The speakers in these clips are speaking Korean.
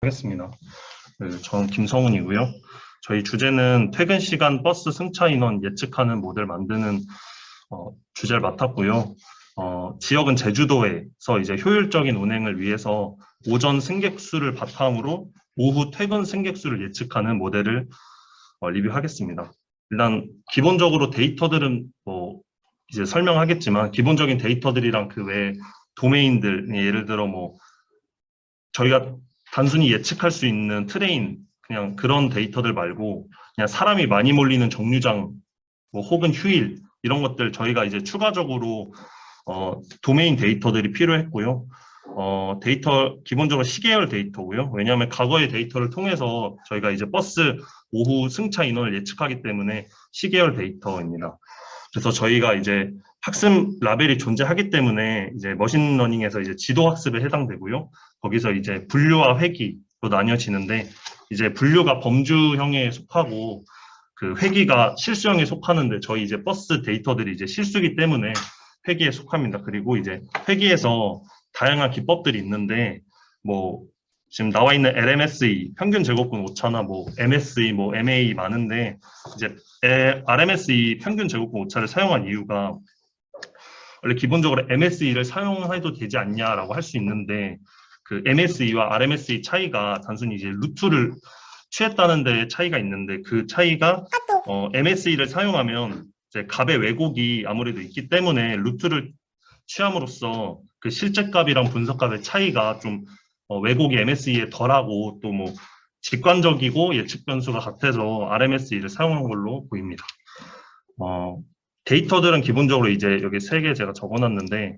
하겠습니다. 저는 김성훈이고요. 저희 주제는 퇴근 시간 버스 승차 인원 예측하는 모델 만드는 주제를 맡았고요. 지역은 제주도에서 이제 효율적인 운행을 위해서 오전 승객 수를 바탕으로 오후 퇴근 승객 수를 예측하는 모델을 리뷰하겠습니다. 일단 기본적으로 데이터들은 이제 설명하겠지만 기본적인 데이터들이랑 그 외에 도메인들, 예를 들어 저희가 단순히 예측할 수 있는 트레인, 그냥 그런 데이터들 말고 그냥 사람이 많이 몰리는 정류장, 혹은 휴일 이런 것들 저희가 이제 추가적으로 도메인 데이터들이 필요했고요. 데이터 기본적으로 시계열 데이터고요. 왜냐하면 과거의 데이터를 통해서 저희가 이제 버스 오후 승차 인원을 예측하기 때문에 시계열 데이터입니다. 그래서 저희가 이제 학습 라벨이 존재하기 때문에 이제 머신러닝에서 이제 지도 학습에 해당되고요. 거기서 이제 분류와 회귀로 나뉘어지는데 이제 분류가 범주형에 속하고 그 회귀가 실수형에 속하는데 저희 이제 버스 데이터들이 이제 실수기 때문에 회귀에 속합니다. 그리고 이제 회귀에서 다양한 기법들이 있는데 지금 나와 있는 LMSE 평균 제곱근 오차나 MSE MA 많은데 이제 RMSE 평균 제곱근 오차를 사용한 이유가 원래 기본적으로 MSE를 사용해도 되지 않냐라고 할 수 있는데 그 MSE와 RMSE 차이가 단순히 이제 루트를 취했다는 데 차이가 있는데 그 차이가 MSE를 사용하면 이제 값의 왜곡이 아무래도 있기 때문에 루트를 취함으로써 그 실제값이랑 분석값의 차이가 좀 왜곡이 MSE에 덜하고 또 직관적이고 예측 변수가 같아서 RMSE를 사용한 걸로 보입니다. 데이터들은 기본적으로 이제 여기 3개 제가 적어놨는데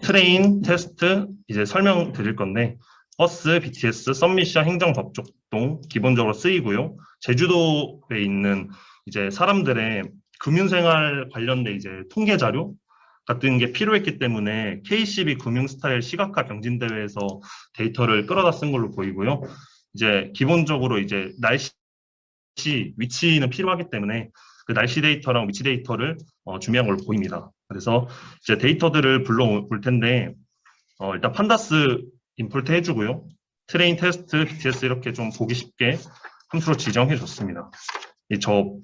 트레인, 테스트 이제 설명드릴 건데 버스, BTS, 썸미션, 행정법족동 기본적으로 쓰이고요. 제주도에 있는 이제 사람들의 금융생활 관련된 이제 통계 자료 같은 게 필요했기 때문에 KCB 금융스타일 시각화 경진대회에서 데이터를 끌어다 쓴 걸로 보이고요. 이제 기본적으로 이제 날씨, 위치는 필요하기 때문에 그 날씨 데이터랑 위치 데이터를 준비한 걸로 보입니다. 그래서 이제 데이터들을 불러올 텐데 일단 판다스 임포트 해주고요. 트레인, 테스트, BTS 이렇게 좀 보기 쉽게 함수로 지정해 줬습니다.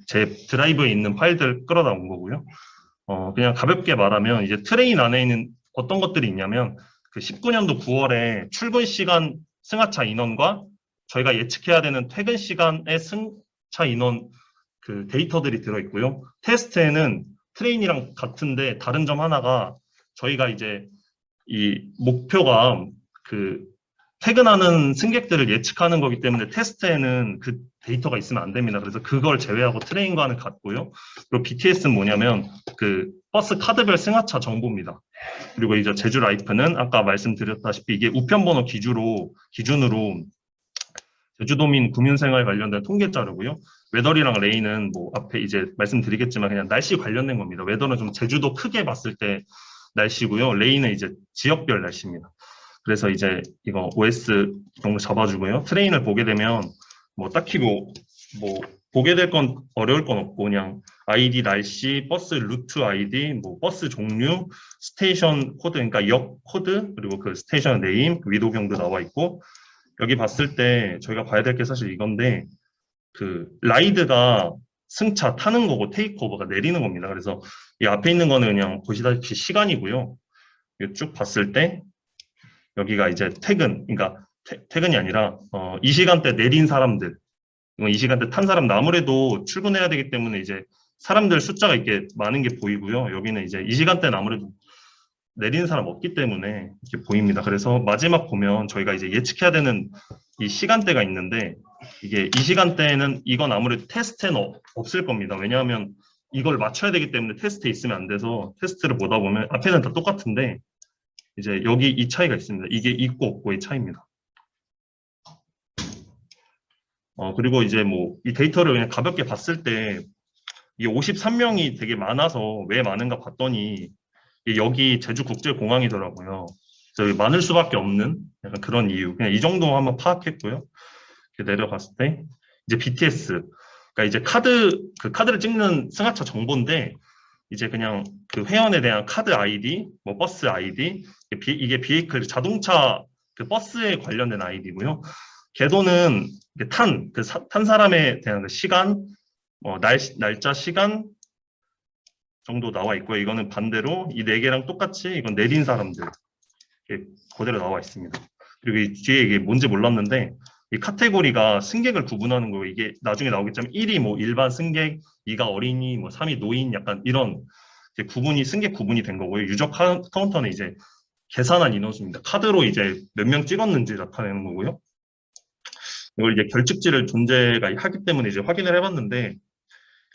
제 드라이브에 있는 파일들 끌어다 온 거고요. 그냥 가볍게 말하면 이제 트레인 안에 있는 어떤 것들이 있냐면 그 19년도 9월에 출근 시간 승하차 인원과 저희가 예측해야 되는 퇴근 시간의 승차 인원 그 데이터들이 들어있고요. 테스트에는 트레인이랑 같은데 다른 점 하나가 저희가 이제 이 목표가 그 퇴근하는 승객들을 예측하는 거기 때문에 테스트에는 그 데이터가 있으면 안 됩니다. 그래서 그걸 제외하고 트레인과는 같고요. 그리고 BTS는 뭐냐면 그 버스 카드별 승하차 정보입니다. 그리고 이제 제주 라이프는 아까 말씀드렸다시피 이게 우편번호 기준으로 제주도민 구민생활 관련된 통계 자료고요. 웨더리랑 레인은 앞에 이제 말씀드리겠지만 그냥 날씨 관련된 겁니다. 웨더는 좀 제주도 크게 봤을 때 날씨고요. 레인은 이제 지역별 날씨입니다. 그래서 이제 이거 OS 이런 거 잡아주고요. 트레인을 보게 되면 딱히 보게 될 건 어려울 건 없고 그냥 아이디 날씨, 버스 루트 아이디, 버스 종류, 스테이션 코드 그러니까 역 코드 그리고 그 스테이션 네임, 위도경도 나와 있고 여기 봤을 때 저희가 봐야 될 게 사실 이건데 그 라이드가 승차 타는 거고 테이크오버가 내리는 겁니다. 그래서 이 앞에 있는 거는 그냥 보시다시피 시간이고요. 쭉 봤을 때 여기가 이제 퇴근, 그러니까 퇴근이 아니라 이 시간대 내린 사람들, 이 시간대 탄 사람들 아무래도 출근해야 되기 때문에 이제 사람들 숫자가 이렇게 많은 게 보이고요. 여기는 이제 이 시간대는 아무래도 내리는 사람 없기 때문에 이렇게 보입니다. 그래서 마지막 보면 저희가 이제 예측해야 되는 이 시간대가 있는데 이게 이 시간대에는 이건 아무래도 테스트는 없을 겁니다. 왜냐하면 이걸 맞춰야 되기 때문에 테스트에 있으면 안 돼서 테스트를 보다 보면 앞에는 다 똑같은데 이제 여기 이 차이가 있습니다. 이게 있고 없고의 차이입니다. 그리고 이제 이 데이터를 그냥 가볍게 봤을 때 이 53명이 되게 많아서 왜 많은가 봤더니 여기 제주국제공항이더라고요. 그래서 많을 수밖에 없는 약간 그런 이유. 그냥 이 정도 한번 파악했고요. 이렇게 내려갔을 때 이제 BTS, 그러니까 이제 그 카드를 찍는 승하차 정보인데 이제 그냥 그 회원에 대한 카드 아이디, 버스 아이디, 이게 비에이클 자동차 그 버스에 관련된 아이디고요. 궤도는 탄 사람에 대한 그 시간, 날짜, 시간 정도 나와 있고요. 이거는 반대로 이 네 개랑 똑같이 이건 내린 사람들 이렇게 그대로 나와 있습니다. 그리고 이 뒤에 이게 뭔지 몰랐는데 이 카테고리가 승객을 구분하는 거예요. 이게 나중에 나오겠지만 1이 뭐 일반 승객, 2가 어린이, 뭐 3이 노인 약간 이런 승객 구분이 된 거고요. 유적 카운터는 이제 계산한 인원수입니다. 카드로 이제 몇 명 찍었는지 나타내는 거고요. 이걸 이제 결측지를 존재가 하기 때문에 이제 확인을 해봤는데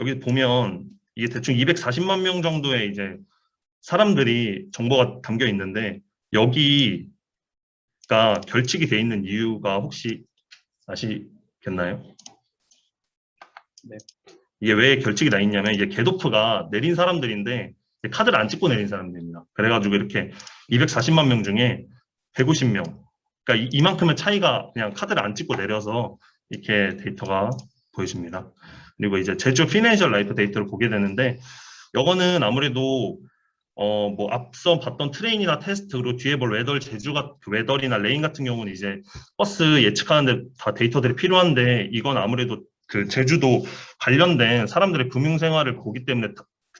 여기 보면 이게 대충 240만 명 정도의 이제 사람들이 정보가 담겨 있는데 여기가 결측이 돼 있는 이유가 혹시 아시겠나요? 네. 이게 왜 결측이 나 있냐면 이게 겟오프가 내린 사람들인데 카드를 안 찍고 내린 사람들입니다. 그래가지고 이렇게 240만 명 중에 150명, 그러니까 이만큼의 차이가 그냥 카드를 안 찍고 내려서 이렇게 데이터가 보여집니다. 그리고 이제 제주 피낸셜 라이프 데이터를 보게 되는데 이거는 아무래도 뭐 앞서 봤던 트레인이나 테스트로 뒤에 볼 제주가 그 웨더리나 레인 같은 경우는 이제 버스 예측하는데 다 데이터들이 필요한데 이건 아무래도 그 제주도 관련된 사람들의 금융생활을 보기 때문에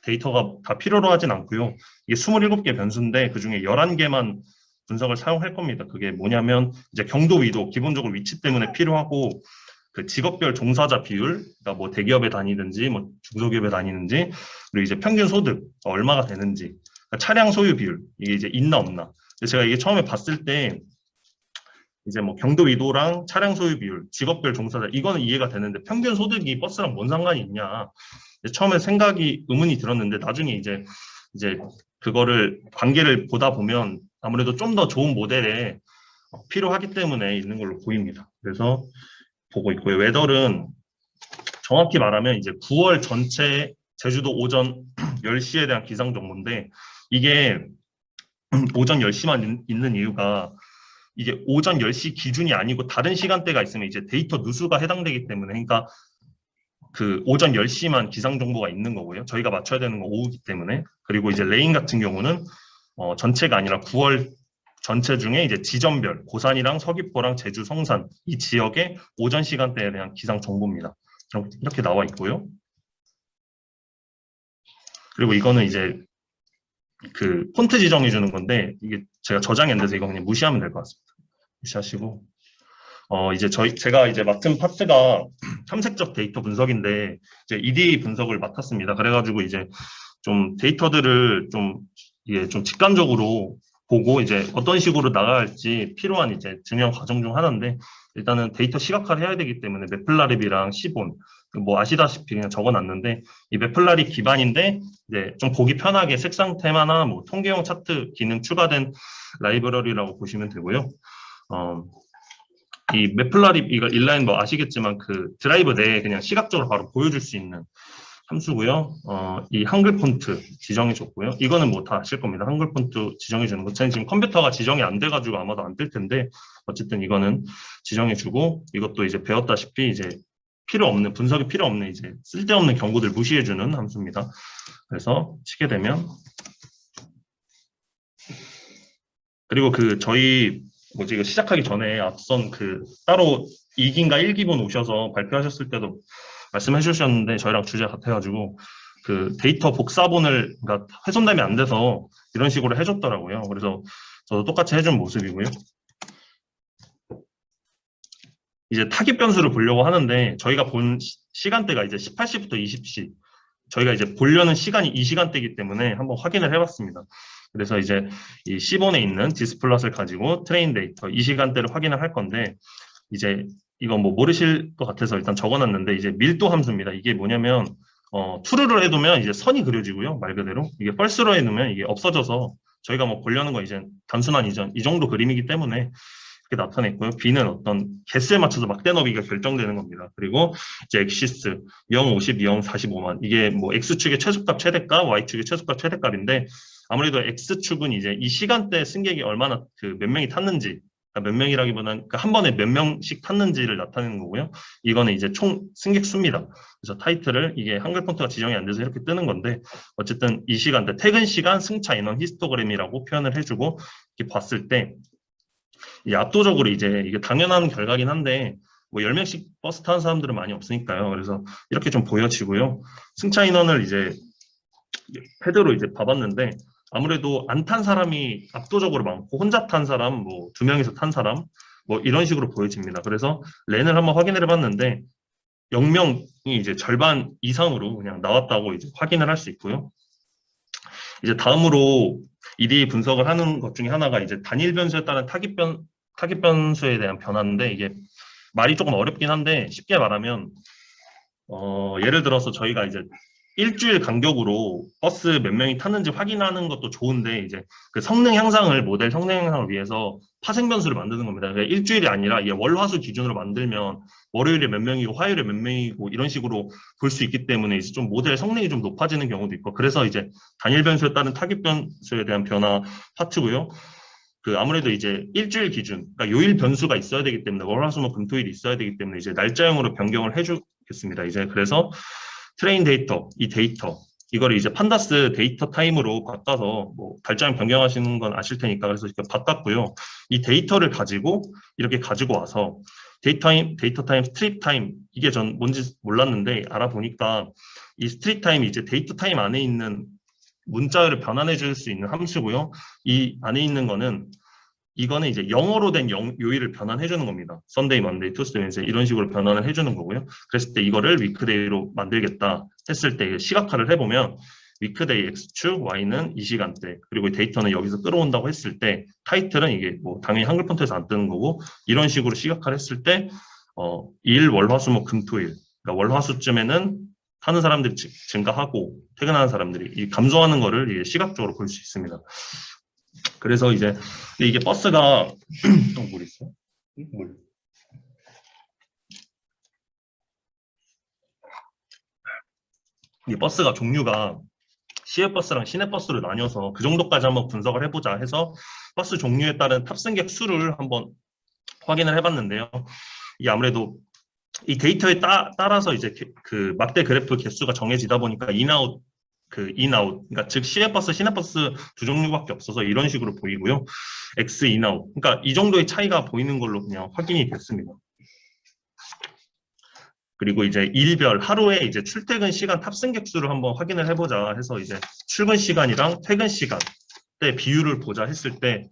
데이터가 다 필요로 하진 않고요. 이게 27개 변수인데 그중에 11개만 분석을 사용할 겁니다. 그게 뭐냐면 이제 경도 위도 기본적으로 위치 때문에 필요하고 그 직업별 종사자 비율, 그러니까 뭐 대기업에 다니든지 뭐 중소기업에 다니는지 그리고 이제 평균 소득 얼마가 되는지 그러니까 차량 소유 비율 이게 이제 있나 없나. 제가 이게 처음에 봤을 때 이제 뭐 경도 위도랑 차량 소유 비율, 직업별 종사자 이거는 이해가 되는데 평균 소득이 버스랑 뭔 상관이 있냐. 처음에 의문이 들었는데 나중에 이제 그거를 관계를 보다 보면 아무래도 좀 더 좋은 모델에 필요하기 때문에 있는 걸로 보입니다. 그래서 보고 있고요. 웨더는 정확히 말하면 이제 9월 전체 제주도 오전 10시에 대한 기상 정보인데 이게 오전 10시만 있는 이유가 이게 오전 10시 기준이 아니고 다른 시간대가 있으면 이제 데이터 누수가 해당되기 때문에 그러니까 그 오전 10시만 기상 정보가 있는 거고요. 저희가 맞춰야 되는 건 오후이기 때문에. 그리고 이제 레인 같은 경우는 전체가 아니라 9월 전체 중에 이제 지점별 고산이랑 서귀포랑 제주 성산 이 지역의 오전 시간대에 대한 기상 정보입니다. 이렇게 나와 있고요. 그리고 이거는 이제 그 폰트 지정해 주는 건데 이게 제가 저장이 안 돼서 이거 그냥 무시하면 될 것 같습니다. 무시하시고 이제 제가 이제 맡은 파트가 탐색적 데이터 분석인데 이제 EDA 분석을 맡았습니다. 그래가지고 이제 좀 데이터들을 이게 좀 직관적으로 보고 이제 어떤 식으로 나가야 할지 필요한 이제 중요한 과정 중 하나인데 일단은 데이터 시각화를 해야 되기 때문에 매플라립이랑 시본 뭐 아시다시피 그냥 적어놨는데 이 매플라립 기반인데 이제 좀 보기 편하게 색상 테마나 뭐 통계형 차트 기능 추가된 라이브러리라고 보시면 되고요. 이 매플라립 이거 인라인 뭐 아시겠지만 그 드라이브 내에 그냥 시각적으로 바로 보여줄 수 있는 함수고요. 이 한글 폰트 지정해 줬고요. 이거는 뭐 다 아실 겁니다. 한글 폰트 지정해 주는 거. 저는 지금 컴퓨터가 지정이 안 돼가지고 아마도 안 뜰 텐데 어쨌든 이거는 지정해 주고 이것도 이제 배웠다시피 이제 분석이 필요 없는 이제 쓸데없는 경고들 무시해 주는 함수입니다. 그래서 치게 되면 그리고 저희 이거 시작하기 전에 앞선 따로 2기인가 1기분 오셔서 발표하셨을 때도 말씀해 주셨는데 저희랑 주제 같아가지고 데이터 복사본을 그러니까 훼손되면 안 돼서 이런 식으로 해줬더라고요. 그래서 저도 똑같이 해준 모습이고요. 이제 타깃 변수를 보려고 하는데 저희가 본 시간대가 이제 18시부터 20시 저희가 이제 보려는 시간이 이 시간대이기 때문에 한번 확인을 해봤습니다. 그래서 이제 이 시본에 있는 디스플롯을 가지고 트레인 데이터 이 시간대를 확인을 할 건데 이제 이거 뭐 모르실 것 같아서 일단 적어놨는데 이제 밀도 함수입니다. 이게 뭐냐면 true를 해두면 이제 선이 그려지고요. 말 그대로 이게 false로 해놓으면 이게 없어져서 저희가 뭐 보려는 거 이제 단순한 이전 이 정도 그림이기 때문에 이렇게 나타냈고요. B는 어떤 개수에 맞춰서 막대 너비가 결정되는 겁니다. 그리고 이제 엑시스 0, 50, 0, 45만 이게 뭐 X축의 최소값 최대값, Y축의 최소값 최대값인데 아무래도 X축은 이제 이 시간대 승객이 얼마나 몇 명이 탔는지 그러니까 몇 명이라기보다는 한 번에 몇 명씩 탔는지를 나타내는 거고요. 이거는 이제 총 승객 수입니다. 그래서 타이틀을 이게 한글 폰트가 지정이 안 돼서 이렇게 뜨는 건데 어쨌든 이 시간대 퇴근 시간 승차 인원 히스토그램이라고 표현을 해주고 이렇게 봤을 때 압도적으로 이제 이게 당연한 결과긴 한데 뭐 10명씩 버스 타는 사람들은 많이 없으니까요. 그래서 이렇게 좀 보여지고요. 승차 인원을 이제 패드로 이제 봐봤는데 아무래도 안 탄 사람이 압도적으로 많고 혼자 탄 사람, 뭐 2명이서 탄 사람 뭐 이런 식으로 보여집니다. 그래서 랜을 한번 확인을 해봤는데 0명이 이제 절반 이상으로 그냥 나왔다고 이제 확인을 할 수 있고요. 이제 다음으로 EDA 분석을 하는 것 중에 하나가 이제 단일 변수에 따른 타깃 변수에 대한 변화인데 이게 말이 조금 어렵긴 한데 쉽게 말하면 예를 들어서 저희가 이제 일주일 간격으로 버스 몇 명이 탔는지 확인하는 것도 좋은데 이제 그 성능 향상을 모델 성능 향상을 위해서 파생 변수를 만드는 겁니다. 그러니까 일주일이 아니라 이게 월화수 기준으로 만들면 월요일에 몇 명이고 화요일에 몇 명이고 이런 식으로 볼 수 있기 때문에 이제 좀 모델 성능이 좀 높아지는 경우도 있고 그래서 이제 단일 변수에 따른 타깃 변수에 대한 변화 파트고요. 그 아무래도 이제 일주일 기준, 그러니까 요일 변수가 있어야 되기 때문에 월화수목 금토일이 있어야 되기 때문에 이제 날짜형으로 변경을 해주겠습니다. 이제 그래서 트레인 데이터, 이 데이터 이거를 이제 판다스 데이터 타임으로 바꿔서 뭐 달자형 변경하시는 건 아실 테니까 그래서 이렇게 바꿨고요. 이 데이터를 가지고 이렇게 가지고 와서 데이터 타임, 스트립 타임 이게 전 뭔지 몰랐는데 알아보니까 이 스트립 타임이 이제 데이터 타임 안에 있는 문자를 변환해 줄 수 있는 함수고요. 이 안에 있는 거는 이거는 이제 영어로 된 요일을 변환해 주는 겁니다. Sunday, Monday, Tuesday, Wednesday 이런 식으로 변환을 해주는 거고요. 그랬을 때 이거를 위크데이로 만들겠다 했을 때 시각화를 해보면 위크데이 X축, Y는 이 시간대 그리고 데이터는 여기서 끌어온다고 했을 때 타이틀은 이게 뭐 당연히 한글 폰트에서 안 뜨는 거고 이런 식으로 시각화를 했을 때 일, 월, 화, 수, 목, 금, 토, 일 그러니까 월, 화, 수쯤에는 타는 사람들이 증가하고 퇴근하는 사람들이 이 감소하는 거를 시각적으로 볼 수 있습니다. 그래서 이제 이게 버스가 물 있어? 물. 이 버스가 종류가 시외버스랑 시내버스로 나뉘어서 그 정도까지 한번 분석을 해보자 해서 버스 종류에 따른 탑승객 수를 한번 확인을 해봤는데요. 이게 아무래도 이 데이터에 따라서 이제 그 막대 그래프 개수가 정해지다 보니까 인아웃 그러니까 즉 시외버스, 시내버스 두 종류밖에 없어서 이런 식으로 보이고요. X 인아웃, 그러니까 이 정도의 차이가 보이는 걸로 그냥 확인이 됐습니다. 그리고 이제 일별 하루에 이제 출퇴근 시간 탑승객 수를 한번 확인을 해보자 해서 이제 출근 시간이랑 퇴근 시간 때 비율을 보자 했을 때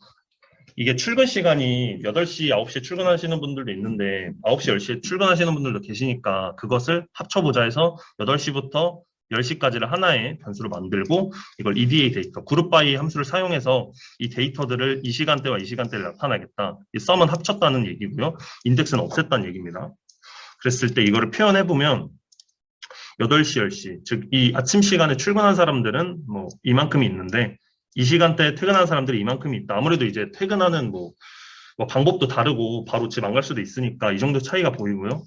이게 출근 시간이 8시, 9시에 출근하시는 분들도 있는데 9시, 10시에 출근하시는 분들도 계시니까 그것을 합쳐보자 해서 8시부터 10시까지를 하나의 변수로 만들고 이걸 EDA 데이터, 그룹 바이 함수를 사용해서 이 데이터들을 이 시간대와 이 시간대를 나타나겠다. 이 썸은 합쳤다는 얘기고요. 인덱스는 없앴다는 얘기입니다. 그랬을 때 이거를 표현해보면 8시, 10시, 즉 이 아침 시간에 출근한 사람들은 뭐 이만큼이 있는데 이 시간대에 퇴근하는 사람들이 이만큼이 있다. 아무래도 이제 퇴근하는 뭐 방법도 다르고 바로 집 안 갈 수도 있으니까 이 정도 차이가 보이고요.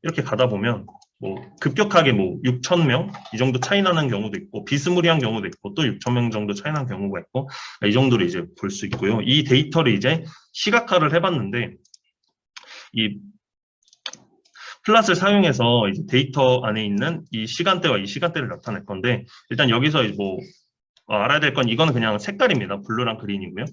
이렇게 가다 보면 뭐 급격하게 뭐 6,000명 이 정도 차이 나는 경우도 있고 비스무리한 경우도 있고 또 6,000명 정도 차이 나는 경우가 있고 이 정도로 이제 볼 수 있고요. 이 데이터를 이제 시각화를 해봤는데 이 플랫을 사용해서 이제 데이터 안에 있는 이 시간대와 이 시간대를 나타낼 건데 일단 여기서 뭐 알아야 될 건 이거는 그냥 색깔입니다. 블루랑 그린이고요.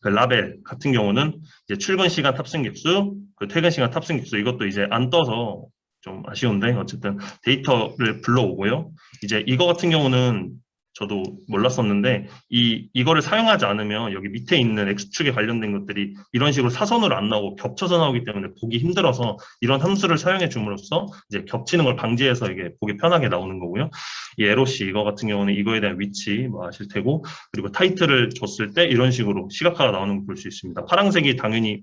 그 라벨 같은 경우는 이제 출근 시간 탑승객 수, 그 퇴근 시간 탑승객 수 이것도 이제 안 떠서 좀 아쉬운데 어쨌든 데이터를 불러오고요. 이제 이거 같은 경우는 저도 몰랐었는데 이거를 사용하지 않으면 여기 밑에 있는 X축에 관련된 것들이 이런 식으로 사선으로 안 나오고 겹쳐서 나오기 때문에 보기 힘들어서 이런 함수를 사용해 줌으로써 이제 겹치는 걸 방지해서 이게 보기 편하게 나오는 거고요. 이 에로시 이거 같은 경우는 이거에 대한 위치 뭐 아실 테고 그리고 타이틀을 줬을 때 이런 식으로 시각화가 나오는 걸 볼 수 있습니다. 파란색이 당연히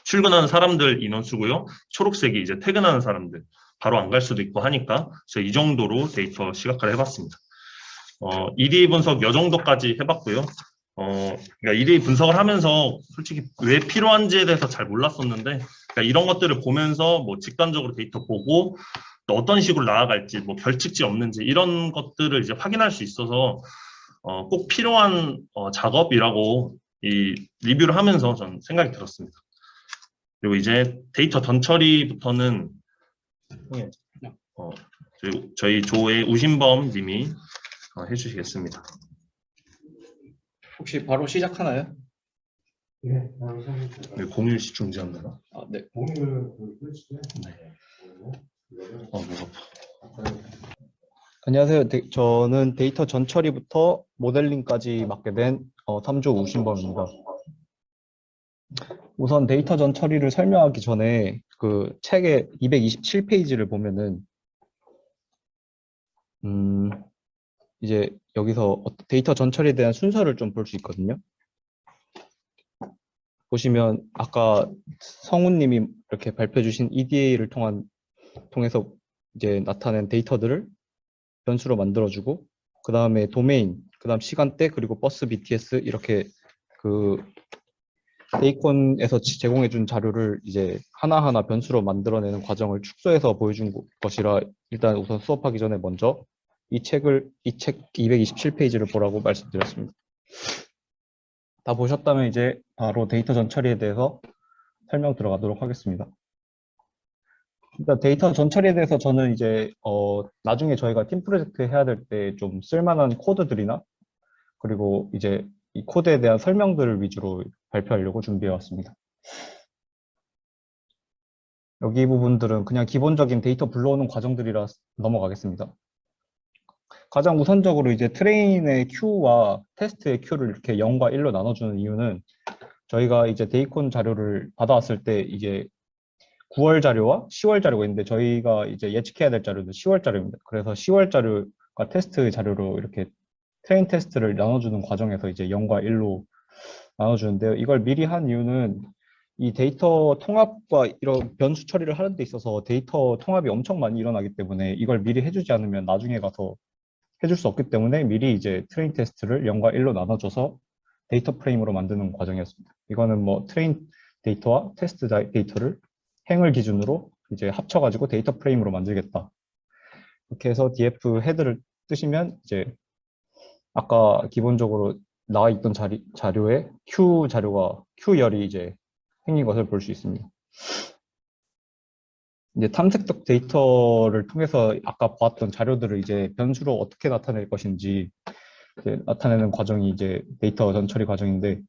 출근하는 사람들 인원수고요. 초록색이 이제 퇴근하는 사람들 바로 안 갈 수도 있고 하니까 그래서 이 정도로 데이터 시각화를 해봤습니다. EDA 분석 이 정도까지 해봤고요. 그러니까 EDA 분석을 하면서 솔직히 왜 필요한지에 대해서 잘 몰랐었는데 그러니까 이런 것들을 보면서 뭐 직관적으로 데이터 보고 또 어떤 식으로 나아갈지 뭐 결칙지 없는지 이런 것들을 이제 확인할 수 있어서 꼭 필요한 작업이라고 이 리뷰를 하면서 전 생각이 들었습니다. 그리고 이제 데이터 던처리부터는 저희 조의 우신범 님이 해주시겠습니다. 혹시 바로 시작하나요? 왜 공일시 중지한다나? 아, 네. 네. 목 아파. 안녕하세요. 저는 데이터 전처리부터 모델링까지 맡게 된 3조 우신범입니다. 우선 데이터 전처리를 설명하기 전에 그 책의 227페이지를 보면은 이제 여기서 데이터 전처리에 대한 순서를 좀 볼 수 있거든요. 보시면 아까 성우님이 이렇게 발표해 주신 EDA를 통해서 이제 나타낸 데이터들을 변수로 만들어주고, 그 다음에 도메인, 그 다음 시간대, 그리고 버스 BTS 이렇게 그 데이콘에서 제공해준 자료를 이제 하나하나 변수로 만들어내는 과정을 축소해서 보여준 것이라, 일단 우선 수업하기 전에 먼저 이 책 227페이지를 보라고 말씀드렸습니다. 다 보셨다면 이제 바로 데이터 전처리에 대해서 설명 들어가도록 하겠습니다. 일단 데이터 전처리에 대해서 저는 이제 나중에 저희가 팀 프로젝트 해야 될 때 좀 쓸만한 코드들이나, 그리고 이제 이 코드에 대한 설명들을 위주로 발표하려고 준비해 왔습니다. 여기 부분들은 그냥 기본적인 데이터 불러오는 과정들이라 넘어가겠습니다. 가장 우선적으로 이제 트레인의 Q와 테스트의 Q를 이렇게 0과 1로 나눠주는 이유는, 저희가 이제 데이콘 자료를 받아왔을 때 이게 9월 자료와 10월 자료가 있는데, 저희가 이제 예측해야 될 자료는 10월 자료입니다. 그래서 10월 자료가 테스트 자료로 이렇게 트레인 테스트를 나눠주는 과정에서 이제 0과 1로 나눠주는데요. 이걸 미리 한 이유는 이 데이터 통합과 이런 변수 처리를 하는 데 있어서 데이터 통합이 엄청 많이 일어나기 때문에, 이걸 미리 해주지 않으면 나중에 가서 해줄 수 없기 때문에 미리 이제 트레인 테스트를 0과 1로 나눠줘서 데이터 프레임으로 만드는 과정이었습니다. 이거는 뭐 트레인 데이터와 테스트 데이터를 행을 기준으로 이제 합쳐가지고 데이터 프레임으로 만들겠다. 이렇게 해서 df 헤드를 뜨시면 이제 아까 기본적으로 나와 있던 자료에 Q열이 이제 생긴 것을 볼 수 있습니다. 이제 탐색적 데이터를 통해서 아까 보았던 자료들을 이제 변수로 어떻게 나타낼 것인지 이제 나타내는 과정이 이제 데이터 전처리 과정인데,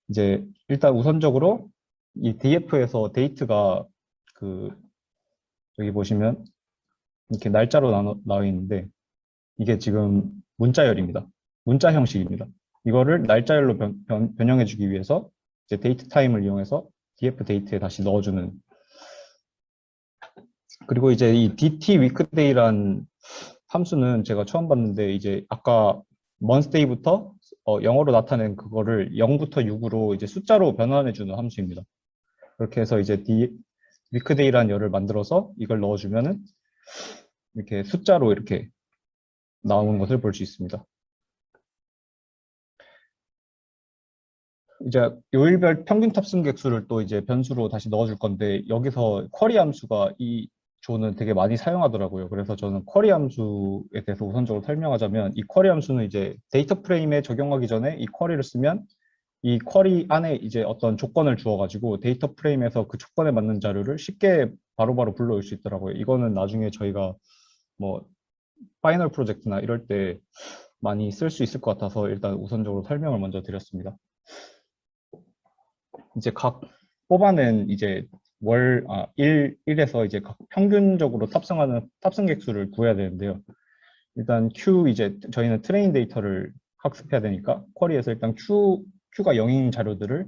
이제 일단 우선적으로 이 df에서 데이트가 여기 보시면 이렇게 날짜로 나와 있는데, 이게 지금 문자열입니다. 문자 형식입니다. 이거를 날짜열로 변형해 주기 위해서 이제 데이트 타임을 이용해서 df 데이트에 다시 넣어주는. 그리고 이제 이 dt weekday란 함수는 제가 처음 봤는데, 이제 아까 monthsday부터 영어로 나타낸 그거를 0부터 6으로 이제 숫자로 변환해 주는 함수입니다. 그렇게 해서 이제 weekday라는 열을 만들어서 이걸 넣어주면은 이렇게 숫자로 이렇게 나오는 것을 볼 수 있습니다. 이제 요일별 평균 탑승 객수를 또 이제 변수로 다시 넣어줄 건데, 여기서 쿼리 함수가 이 조는 되게 많이 사용하더라고요. 그래서 저는 쿼리 함수에 대해서 우선적으로 설명하자면, 이 쿼리 함수는 이제 데이터 프레임에 적용하기 전에 이 쿼리를 쓰면 이 쿼리 안에 이제 어떤 조건을 주어가지고 데이터 프레임에서 그 조건에 맞는 자료를 쉽게 바로바로 불러올 수 있더라고요. 이거는 나중에 저희가 뭐 파이널 프로젝트나 이럴 때 많이 쓸 수 있을 것 같아서 일단 우선적으로 설명을 먼저 드렸습니다. 이제 각 뽑아낸 이제 1에서 이제 각 평균적으로 탑승하는 탑승 객수를 구해야 되는데요. 일단 이제 저희는 트레인 데이터를 학습해야 되니까 쿼리에서 일단 Q가 0인 자료들을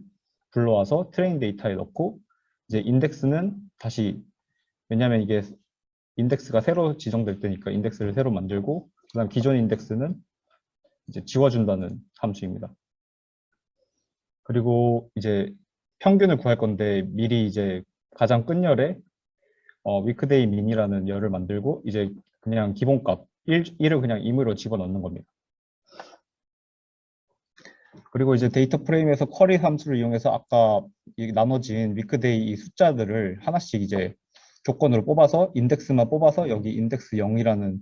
불러와서 트레인 데이터에 넣고, 이제 인덱스는 다시, 왜냐하면 이게 인덱스가 새로 지정될 때니까 인덱스를 새로 만들고, 그다음 기존 인덱스는 이제 지워준다는 함수입니다. 그리고 이제 평균을 구할 건데, 미리 이제 가장 끝열에 weekday min이라는 열을 만들고, 이제 그냥 기본값 1을 그냥 임의로 집어넣는 겁니다. 그리고 이제 데이터 프레임에서 쿼리 함수를 이용해서 아까 나눠진 weekday 이 숫자들을 하나씩 이제 조건으로 뽑아서 인덱스만 뽑아서 여기 인덱스 0이라는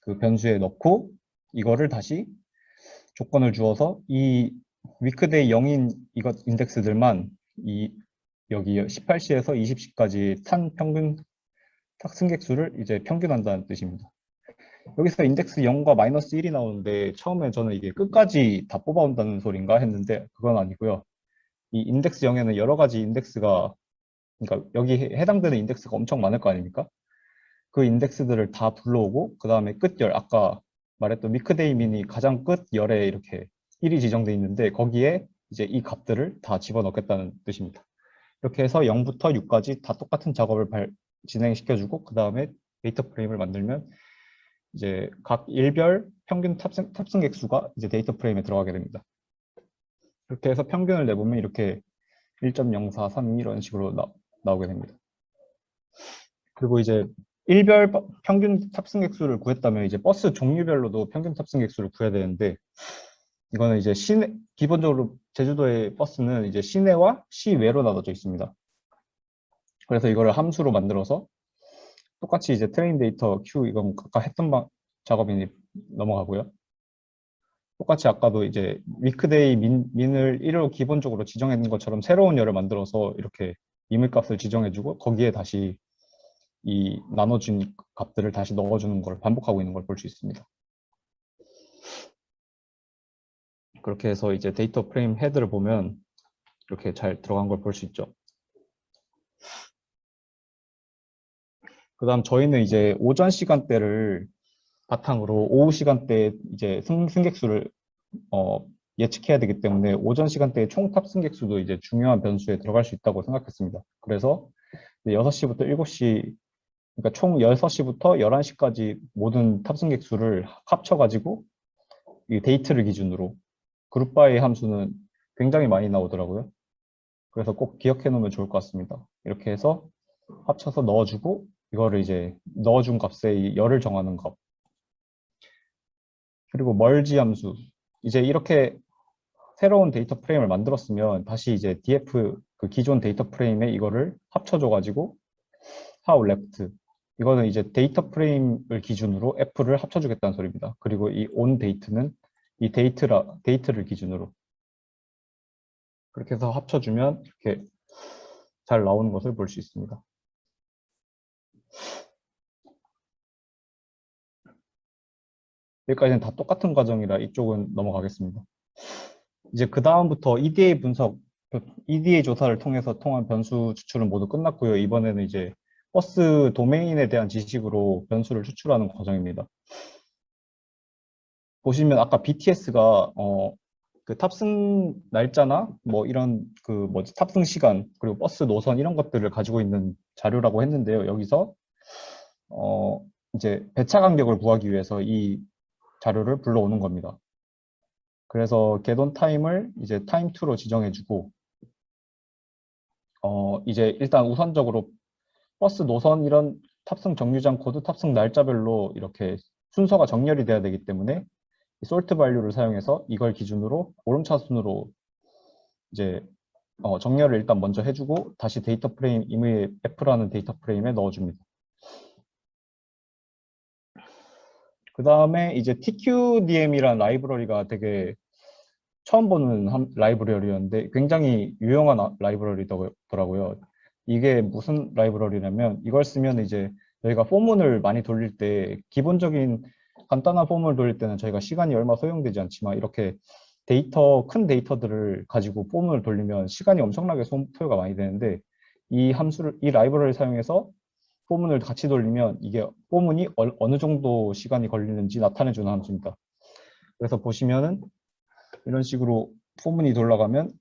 그 변수에 넣고, 이거를 다시 조건을 주어서 이 weekday 0인 이것 인덱스들만 여기 18시에서 20시까지 탄 평균 탑승객 수를 이제 평균한다는 뜻입니다. 여기서 인덱스 0과 마이너스 1이 나오는데, 처음에 저는 이게 끝까지 다 뽑아온다는 소린가 했는데 그건 아니고요. 이 인덱스 0에는 여러 가지 인덱스가, 그러니까 여기 해당되는 인덱스가 엄청 많을 거 아닙니까? 그 인덱스들을 다 불러오고, 그 다음에 끝열, 아까 말했던 위크데이 민이 가장 끝 열에 이렇게 1이 지정돼 있는데, 거기에 이제 이 값들을 다 집어넣겠다는 뜻입니다. 이렇게 해서 0부터 6까지 다 똑같은 작업을 진행시켜주고, 그 다음에 데이터 프레임을 만들면 이제 각 일별 평균 탑승 객수가 이제 데이터 프레임에 들어가게 됩니다. 이렇게 해서 평균을 내보면 이렇게 1.0432 이런 식으로 나오게 됩니다. 그리고 이제 일별 평균 탑승 객수를 구했다면 이제 버스 종류별로도 평균 탑승 객수를 구해야 되는데, 이거는 이제 기본적으로 제주도의 버스는 이제 시내와 시외로 나눠져 있습니다. 그래서 이거를 함수로 만들어서 똑같이 이제 트레인 데이터 Q, 이건 아까 했던 작업이 넘어가고요. 똑같이 아까도 이제 위크데이 민을 1로 기본적으로 지정해 놓은 것처럼 새로운 열을 만들어서 이렇게 임의값을 지정해주고, 거기에 다시 이 나눠준 값들을 다시 넣어주는 걸 반복하고 있는 걸 볼 수 있습니다. 그렇게 해서 이제 데이터 프레임 헤드를 보면 이렇게 잘 들어간 걸 볼 수 있죠. 그 다음 저희는 이제 오전 시간대를 바탕으로 오후 시간대에 이제 승객수를 예측해야 되기 때문에 오전 시간대의 총 탑승객수도 이제 중요한 변수에 들어갈 수 있다고 생각했습니다. 그래서 6시부터 7시, 그러니까 총 6시부터 11시까지 모든 탑승객수를 합쳐가지고 이 데이트를 기준으로 그룹 바이 함수는 굉장히 많이 나오더라고요. 그래서 꼭 기억해 놓으면 좋을 것 같습니다. 이렇게 해서 합쳐서 넣어주고, 이거를 이제 넣어준 값에 이 열을 정하는 것. 그리고 멀지 함수. 이제 이렇게 새로운 데이터 프레임을 만들었으면 다시 이제 df 그 기존 데이터 프레임에 이거를 합쳐줘가지고 how left. 이거는 이제 데이터 프레임을 기준으로 f를 합쳐주겠다는 소리입니다. 그리고 이 on date는 이 데이트를 기준으로 그렇게 해서 합쳐주면 이렇게 잘 나오는 것을 볼 수 있습니다. 여기까지는 다 똑같은 과정이라 이쪽은 넘어가겠습니다. 이제 그 다음부터 EDA 분석, EDA 조사를 통해서 통한 변수 추출은 모두 끝났고요. 이번에는 이제 버스 도메인에 대한 지식으로 변수를 추출하는 과정입니다. 보시면 아까 BTS가 그 탑승 날짜나 뭐 이런 그 뭐지 탑승 시간 그리고 버스 노선 이런 것들을 가지고 있는 자료라고 했는데요. 여기서 이제 배차 간격을 구하기 위해서 이 자료를 불러오는 겁니다. 그래서 get 타임을 이제 time2로 지정해주고 이제 일단 우선적으로 버스 노선 이런 탑승 정류장 코드 탑승 날짜별로 이렇게 순서가 정렬이 돼야 되기 때문에 sort value를 사용해서 이걸 기준으로 오름차순으로 이제 정렬을 일단 먼저 해주고 다시 데이터 프레임 임의 f라는 데이터 프레임에 넣어줍니다. 그 다음에 이제 TQDM이라는 라이브러리가 되게 처음 보는 라이브러리였는데 굉장히 유용한 라이브러리더라고요. 이게 무슨 라이브러리냐면 이걸 쓰면 이제 저희가 포문을 많이 돌릴 때 기본적인 간단한 포문을 돌릴 때는 저희가 시간이 얼마 소요되지 않지만 이렇게 큰 데이터들을 가지고 포문을 돌리면 시간이 엄청나게 소요가 많이 되는데 이 라이브러리를 사용해서 포문을 같이 돌리면 이게 포문이 어느 정도 시간이 걸리는지 나타내주는 함수입니다. 그래서 보시면은 이런 식으로 포문이 돌아가면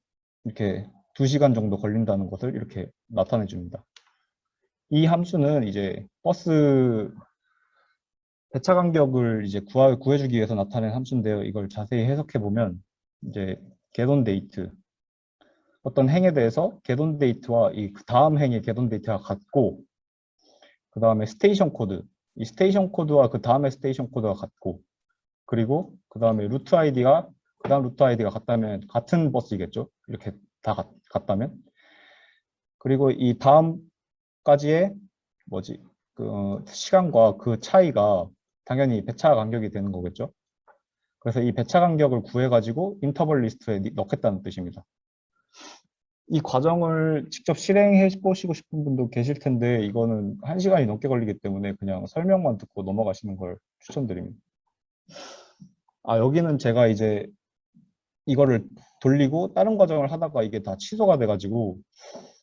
이렇게 2시간 정도 걸린다는 것을 이렇게 나타내 줍니다. 이 함수는 이제 버스 배차 간격을 이제 구해주기 위해서 나타낸 함수인데요. 이걸 자세히 해석해 보면 이제 get on date 어떤 행에 대해서 get on date와 이 다음 행의 get on date가 같고 그 다음에 스테이션 코드 이 스테이션 코드와 그 다음에 스테이션 코드가 같고 그리고 그 다음에 루트 아이디가 그 다음 루트 아이디가 같다면 같은 버스이겠죠. 이렇게 다 같다면 그리고 이 다음까지의 뭐지 그 시간과 그 차이가 당연히 배차 간격이 되는 거겠죠. 그래서 이 배차 간격을 구해가지고 인터벌 리스트에 넣겠다는 뜻입니다. 이 과정을 직접 실행해 보시고 싶은 분도 계실 텐데 이거는 1시간이 넘게 걸리기 때문에 그냥 설명만 듣고 넘어가시는 걸 추천드립니다. 여기는 제가 이제 이거를 돌리고 다른 과정을 하다가 이게 다 취소가 돼가지고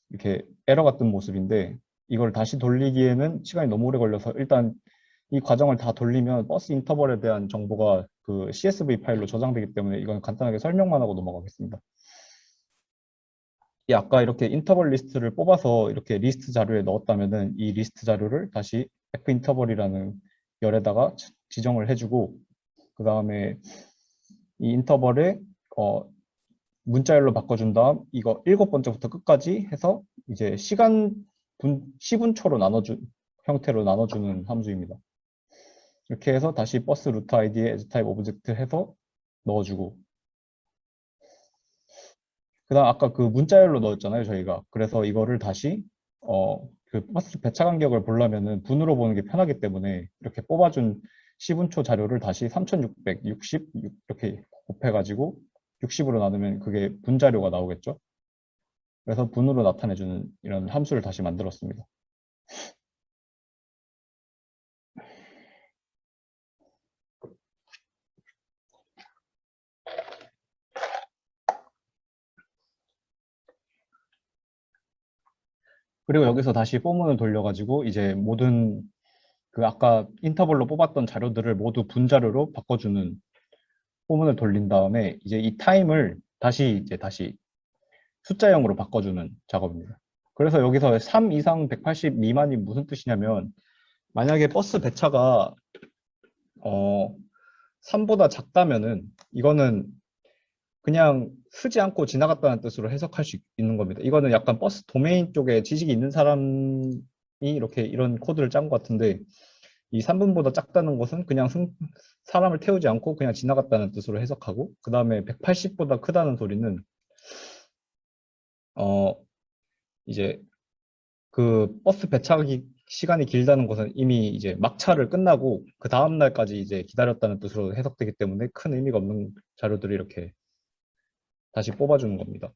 이렇게 에러가 뜬 모습인데 이걸 다시 돌리기에는 시간이 너무 오래 걸려서 일단 이 과정을 다 돌리면 버스 인터벌에 대한 정보가 그 CSV 파일로 저장되기 때문에 이건 간단하게 설명만 하고 넘어가겠습니다. 이 아까 이렇게 인터벌 리스트를 뽑아서 이렇게 리스트 자료에 넣었다면은 이 리스트 자료를 다시 F 인터벌이라는 열에다가 지정을 해주고 그 다음에 이 인터벌에 문자열로 바꿔준 다음 이거 7번째부터 끝까지 해서 이제 시분초로 형태로 나눠주는 함수입니다. 이렇게 해서 다시 버스 루트 아이디에 에즈 타입 오브젝트 해서 넣어주고 그 다음 아까 그 문자열로 넣었잖아요 저희가. 그래서 이거를 다시 그 버스 배차 간격을 보려면은 분으로 보는 게 편하기 때문에 이렇게 뽑아준 시분초 자료를 다시 3660 이렇게 곱해가지고 60으로 나누면 그게 분자료가 나오겠죠. 그래서 분으로 나타내주는 이런 함수를 다시 만들었습니다. 그리고 여기서 다시 포문을 돌려가지고 이제 모든 그 아까 인터벌로 뽑았던 자료들을 모두 분자료로 바꿔주는 포문을 돌린 다음에 이제 이 타임을 다시 숫자형으로 바꿔주는 작업입니다. 그래서 여기서 3 이상 180 미만이 무슨 뜻이냐면 만약에 버스 배차가 3보다 작다면은 이거는 그냥 쓰지 않고 지나갔다는 뜻으로 해석할 수 있는 겁니다. 이거는 약간 버스 도메인 쪽에 지식이 있는 사람이 이렇게 이런 코드를 짠 것 같은데 이 3분보다 작다는 것은 그냥 사람을 태우지 않고 그냥 지나갔다는 뜻으로 해석하고 그 다음에 180보다 크다는 소리는 이제 그 버스 배차기 시간이 길다는 것은 이미 이제 막차를 끝나고 그 다음 날까지 이제 기다렸다는 뜻으로 해석되기 때문에 큰 의미가 없는 자료들을 이렇게 다시 뽑아주는 겁니다.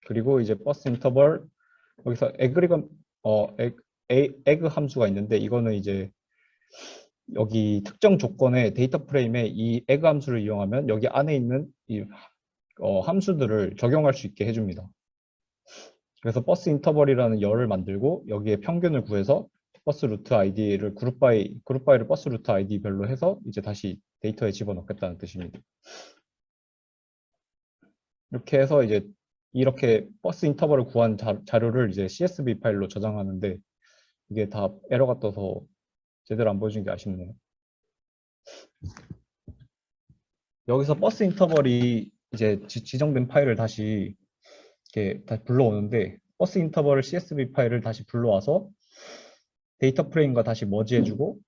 그리고 이제 버스 인터벌 여기서 에그 함수가 있는데 이거는 이제 여기 특정 조건의 데이터 프레임에 이 에그 함수를 이용하면 여기 안에 있는 이 함수들을 적용할 수 있게 해줍니다. 그래서 버스 인터벌이라는 열을 만들고 여기에 평균을 구해서 버스 루트 아이디를 그룹바이를 버스 루트 아이디별로 해서 이제 다시 데이터에 집어넣겠다는 뜻입니다. 이렇게 해서 이제 이렇게 버스 인터벌을 구한 자료를 이제 CSV 파일로 저장하는데 이게 다 에러가 떠서 제대로 안 보여준 게 아쉽네요. 여기서 버스 인터벌이 이제 지정된 파일을 다시 이렇게 다시 불러오는데 버스 인터벌 CSV 파일을 다시 불러와서 데이터 프레임과 다시 머지해주고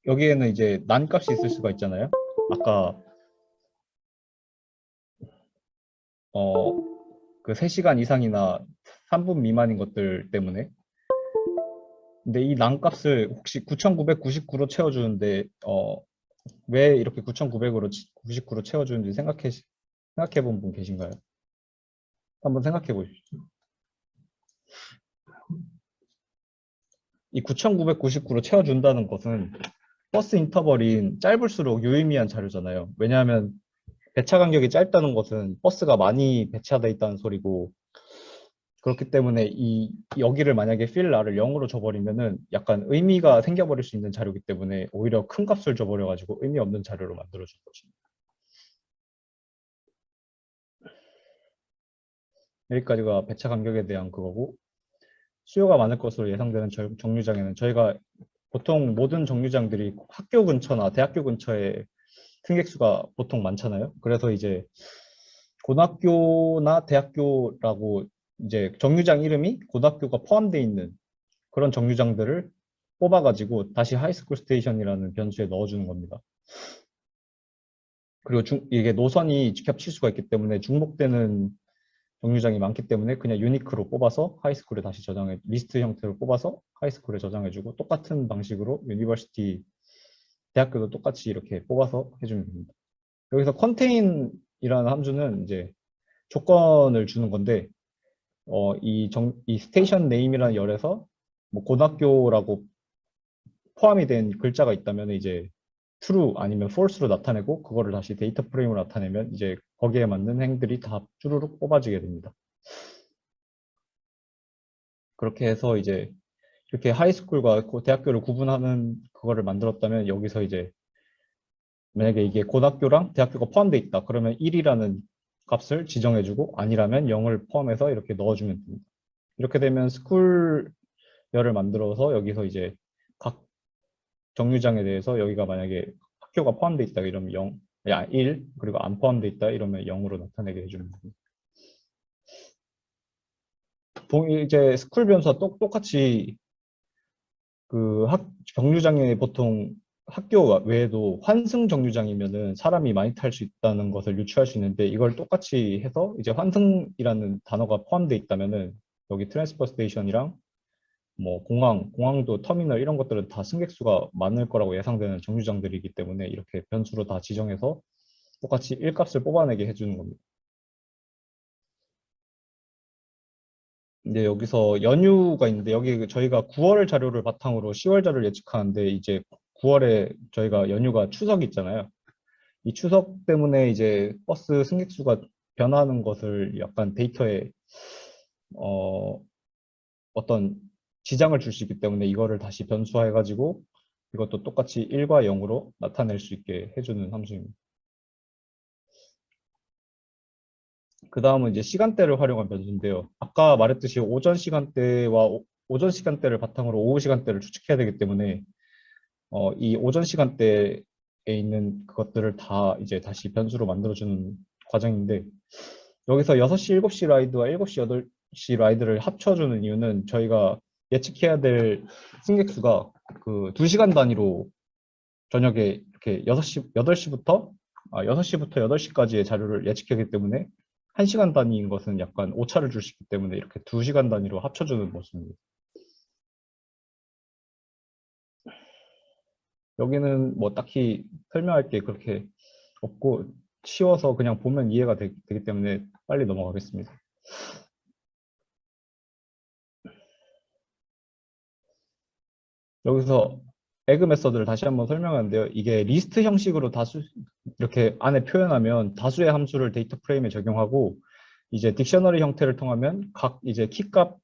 여기에는 이제 난 값이 있을 수가 있잖아요. 아까 그 3시간 이상이나 3분 미만인 것들 때문에 근데 이 난 값을 혹시 9999로 채워주는데 왜 이렇게 9999로 채워주는지 생각해 본 분 계신가요? 한번 생각해 보십시오. 이 9999로 채워준다는 것은 버스 인터벌이 짧을수록 유의미한 자료잖아요. 왜냐하면 배차 간격이 짧다는 것은 버스가 많이 배차돼 있다는 소리고 그렇기 때문에 여기를 만약에 필라를 0으로 줘버리면은 약간 의미가 생겨버릴 수 있는 자료이기 때문에 오히려 큰 값을 줘버려가지고 의미 없는 자료로 만들어준 것입니다. 여기까지가 배차 간격에 대한 그거고 수요가 많을 것으로 예상되는 정류장에는 저희가 보통 모든 정류장들이 학교 근처나 대학교 근처에 승객수가 보통 많잖아요. 그래서 이제 고등학교나 대학교라고 이제 정류장 이름이 고등학교가 포함되어 있는 그런 정류장들을 뽑아가지고 다시 하이스쿨 스테이션이라는 변수에 넣어주는 겁니다. 그리고 이게 노선이 겹칠 수가 있기 때문에 중복되는 정류장이 많기 때문에 그냥 유니크로 뽑아서 하이스쿨에 다시 리스트 형태로 뽑아서 하이스쿨에 저장해주고 똑같은 방식으로 유니버시티 대학교도 똑같이 이렇게 뽑아서 해주면 됩니다. 여기서 컨테인이라는 함수는 이제 조건을 주는 건데 이 스테이션 네임이라는 열에서 뭐 고등학교라고 포함이 된 글자가 있다면 이제 true 아니면 false로 나타내고 그거를 다시 데이터 프레임으로 나타내면 이제 거기에 맞는 행들이 다 쭈루룩 뽑아지게 됩니다. 그렇게 해서 이제 이렇게 하이스쿨과 대학교를 구분하는 그거를 만들었다면 여기서 이제 만약에 이게 고등학교랑 대학교가 포함되어 있다. 그러면 1이라는 값을 지정해주고 아니라면 0을 포함해서 이렇게 넣어주면 됩니다. 이렇게 되면 스쿨열을 만들어서 여기서 이제 각 정류장에 대해서 여기가 만약에 학교가 포함되어 있다 이러면 0, 1 그리고 안 포함되어 있다 이러면 0으로 나타내게 해주는 겁니다. 이제 스쿨 변수와 똑같이 그 정류장에 보통 학교 외에도 환승 정류장이면은 사람이 많이 탈 수 있다는 것을 유추할 수 있는데 이걸 똑같이 해서 이제 환승이라는 단어가 포함되어 있다면은 여기 트랜스퍼 스테이션이랑 뭐 공항도 터미널 이런 것들은 다 승객수가 많을 거라고 예상되는 정류장들이기 때문에 이렇게 변수로 다 지정해서 똑같이 1값을 뽑아내게 해주는 겁니다. 근데 여기서 연휴가 있는데 여기 저희가 9월 자료를 바탕으로 10월 자료를 예측하는데 이제 9월에 저희가 연휴가 추석이 있잖아요. 이 추석 때문에 이제 버스 승객수가 변하는 것을 약간 데이터에 어떤 지장을 줄 수 있기 때문에 이거를 다시 변수화해가지고 이것도 똑같이 1과 0으로 나타낼 수 있게 해주는 함수입니다. 그 다음은 이제 시간대를 활용한 변수인데요. 아까 말했듯이 오전 시간대와 오전 시간대를 바탕으로 오후 시간대를 추측해야 되기 때문에 이 오전 시간대에 있는 그것들을 다 이제 다시 변수로 만들어주는 과정인데 여기서 6시, 7시 라이드와 7시, 8시 라이드를 합쳐주는 이유는 저희가 예측해야 될 승객수가 그 2시간 단위로 저녁에 이렇게 8시부터 8시까지의 자료를 예측하기 때문에 1시간 단위인 것은 약간 오차를 줄 수 있기 때문에 이렇게 2시간 단위로 합쳐주는 모습입니다. 여기는 뭐 딱히 설명할 게 그렇게 없고 쉬워서 그냥 보면 이해가 되기 때문에 빨리 넘어가겠습니다. 여기서 에그 메서드를 다시 한번 설명하는데요. 이게 리스트 형식으로 이렇게 안에 표현하면 다수의 함수를 데이터 프레임에 적용하고 이제 딕셔너리 형태를 통하면 각 이제 키값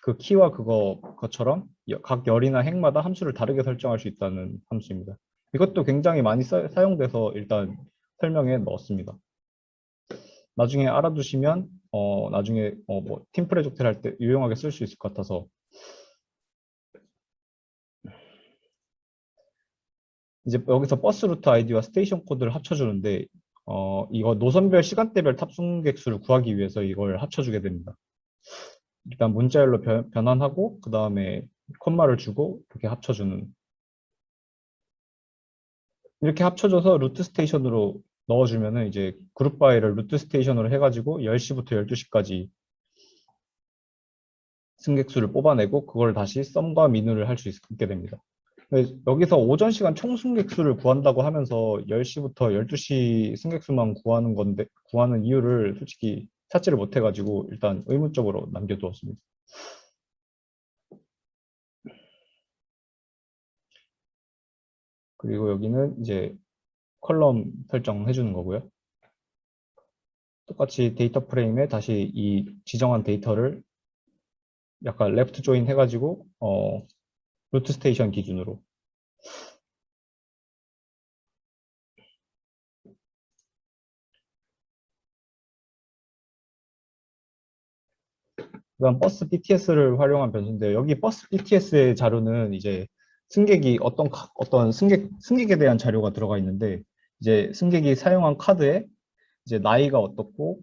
그 키와 그것처럼 각 열이나 행마다 함수를 다르게 설정할 수 있다는 함수입니다. 이것도 굉장히 많이 사용돼서 일단 설명에 넣었습니다. 나중에 알아두시면 나중에 뭐 팀 프로젝트를 할 때 유용하게 쓸 수 있을 것 같아서 이제 여기서 버스 루트 아이디와 스테이션 코드를 합쳐주는데 이거 노선별 시간대별 탑승객 수를 구하기 위해서 이걸 합쳐주게 됩니다. 일단 문자열로 변환하고 그 다음에 콤마를 주고 이렇게 합쳐주는 이렇게 합쳐줘서 루트 스테이션으로 넣어주면은 이제 그룹 바이를 루트 스테이션으로 해가지고 10시부터 12시까지 승객수를 뽑아내고 그걸 다시 썸과 민우를 할 수 있게 됩니다. 여기서 오전 시간 총 승객수를 구한다고 하면서 10시부터 12시 승객수만 구하는 이유를 솔직히 찾지를 못해가지고 일단 의문적으로 남겨두었습니다. 그리고 여기는 이제 컬럼 설정해 주는 거고요. 똑같이 데이터 프레임에 다시 이 지정한 데이터를 약간 레프트 조인 해가지고 루트 스테이션 기준으로 그다음 버스 BTS를 활용한 변수인데요. 여기 버스 BTS의 자료는 이제 승객이 어떤 승객에 대한 자료가 들어가 있는데 이제 승객이 사용한 카드에 이제 나이가 어떻고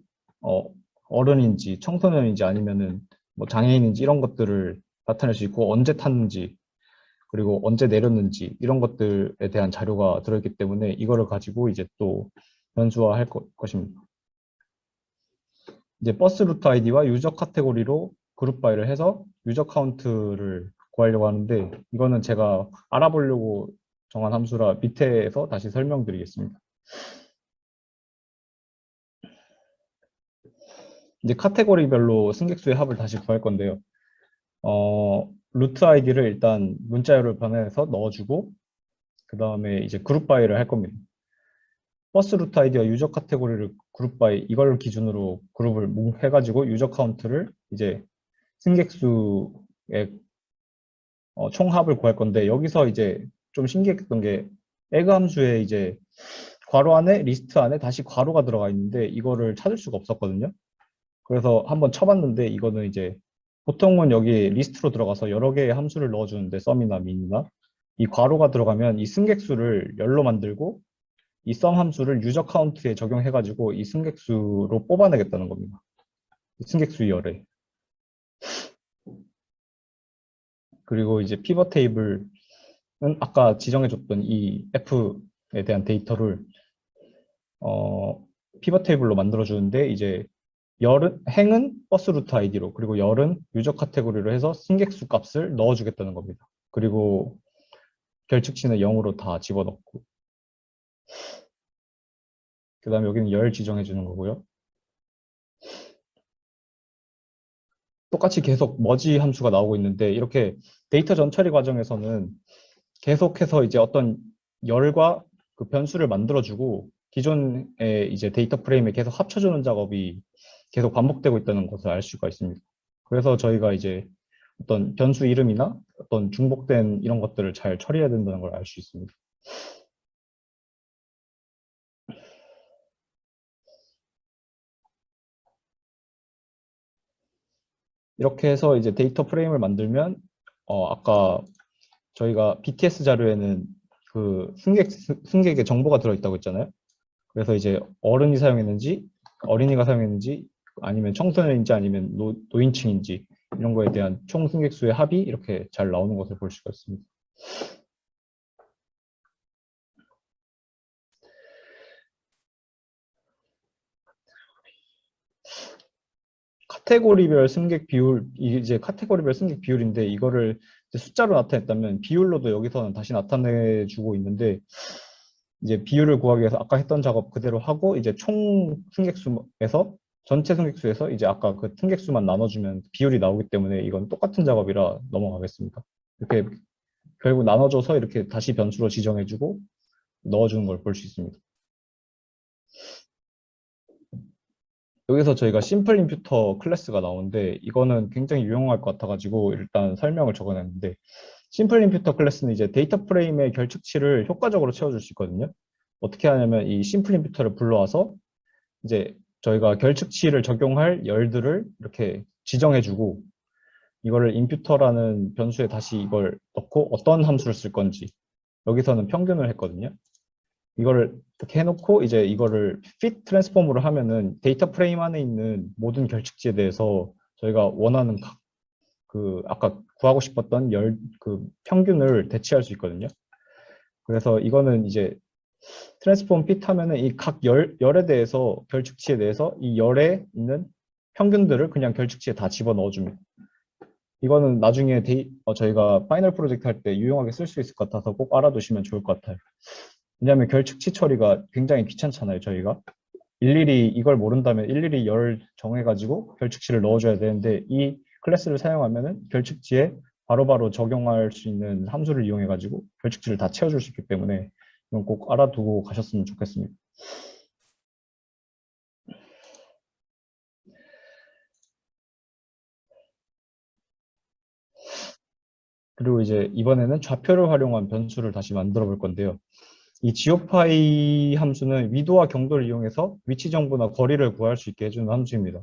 어른인지 청소년인지 아니면은 뭐 장애인인지 이런 것들을 나타낼 수 있고 언제 탔는지 그리고 언제 내렸는지 이런 것들에 대한 자료가 들어있기 때문에 이거를 가지고 이제 또 변수화할 것입니다. 이제 버스 루트 아이디와 유저 카테고리로 그룹 바이를 해서 유저 카운트를 구하려고 하는데 이거는 제가 알아보려고 정한 함수라 밑에서 다시 설명드리겠습니다. 이제 카테고리별로 승객수의 합을 다시 구할 건데요. 루트 아이디를 일단 문자열을 변해서 넣어주고 그 다음에 이제 그룹 바이를 할 겁니다. 버스 루트 아이디와 유저 카테고리를 그룹 바이 이걸 기준으로 그룹을 해가지고 유저 카운트를 이제 승객수의 총합을 구할 건데 여기서 이제 좀 신기했던 게 에그 함수에 이제 괄호 안에 리스트 안에 다시 괄호가 들어가 있는데 이거를 찾을 수가 없었거든요. 그래서 한번 쳐봤는데 이거는 이제 보통은 여기 리스트로 들어가서 여러 개의 함수를 넣어주는데 썸이나 민이나 이 괄호가 들어가면 이 승객수를 열로 만들고 이 썸 함수를 유저 카운트에 적용해가지고 이 승객수로 뽑아내겠다는 겁니다. 이 승객수 열에. 그리고 이제 피벗 테이블은 아까 지정해줬던 이 F에 대한 데이터를 피벗 테이블로 만들어주는데 이제 행은 버스 루트 아이디로 그리고 열은 유저 카테고리로 해서 승객수 값을 넣어주겠다는 겁니다. 그리고 결측치는 0으로 다 집어넣고 그 다음에 여기는 열 지정해 주는 거고요. 똑같이 계속 머지 함수가 나오고 있는데 이렇게 데이터 전처리 과정에서는 계속해서 이제 어떤 열과 그 변수를 만들어주고 기존의 이제 데이터 프레임에 계속 합쳐주는 작업이 계속 반복되고 있다는 것을 알 수가 있습니다. 그래서 저희가 이제 어떤 변수 이름이나 어떤 중복된 이런 것들을 잘 처리해야 된다는 걸 알 수 있습니다. 이렇게 해서 이제 데이터 프레임을 만들면 아까 저희가 BTS 자료에는 그 승객의 정보가 들어있다고 했잖아요. 그래서 이제 어른이 사용했는지 어린이가 사용했는지 아니면 청소년인지 아니면 노인층인지 이런 거에 대한 총 승객수의 합이 이렇게 잘 나오는 것을 볼 수가 있습니다. 카테고리별 승객 비율, 이제 카테고리별 승객 비율인데 이거를 이제 숫자로 나타냈다면 비율로도 여기서는 다시 나타내주고 있는데 이제 비율을 구하기 위해서 아까 했던 작업 그대로 하고 이제 총 승객수에서 전체 승객수에서 이제 아까 그 승객수만 나눠주면 비율이 나오기 때문에 이건 똑같은 작업이라 넘어가겠습니다. 이렇게 결국 나눠줘서 이렇게 다시 변수로 지정해주고 넣어주는 걸 볼 수 있습니다. 여기서 저희가 심플 임퓨터 클래스가 나오는데 이거는 굉장히 유용할 것 같아가지고 일단 설명을 적어냈는데 심플 임퓨터 클래스는 이제 데이터 프레임의 결측치를 효과적으로 채워줄 수 있거든요. 어떻게 하냐면 이 심플 임퓨터를 불러와서 이제 저희가 결측치를 적용할 열들을 이렇게 지정해주고 이거를 임퓨터라는 변수에 다시 이걸 넣고 어떤 함수를 쓸 건지 여기서는 평균을 했거든요. 이거를 이렇게 해놓고 이제 이거를 fit 트랜스폼으로 하면은 데이터 프레임 안에 있는 모든 결측지에 대해서 저희가 원하는 그 아까 구하고 싶었던 그 평균을 대체할 수 있거든요. 그래서 이거는 이제 트랜스폼 fit 하면은 이 각 열에 대해서 결측치에 대해서 이 열에 있는 평균들을 그냥 결측치에 다 집어 넣어줍니다. 이거는 나중에 저희가 파이널 프로젝트 할 때 유용하게 쓸 수 있을 것 같아서 꼭 알아두시면 좋을 것 같아요. 왜냐하면 결측치 처리가 굉장히 귀찮잖아요, 저희가. 일일이 이걸 모른다면 일일이 열 정해가지고 결측치를 넣어줘야 되는데 이 클래스를 사용하면은 결측치에 바로바로 적용할 수 있는 함수를 이용해가지고 결측치를 다 채워줄 수 있기 때문에 이건 꼭 알아두고 가셨으면 좋겠습니다. 그리고 이제 이번에는 좌표를 활용한 변수를 다시 만들어 볼 건데요. 이 geopi 함수는 위도와 경도를 이용해서 위치 정보나 거리를 구할 수 있게 해주는 함수입니다.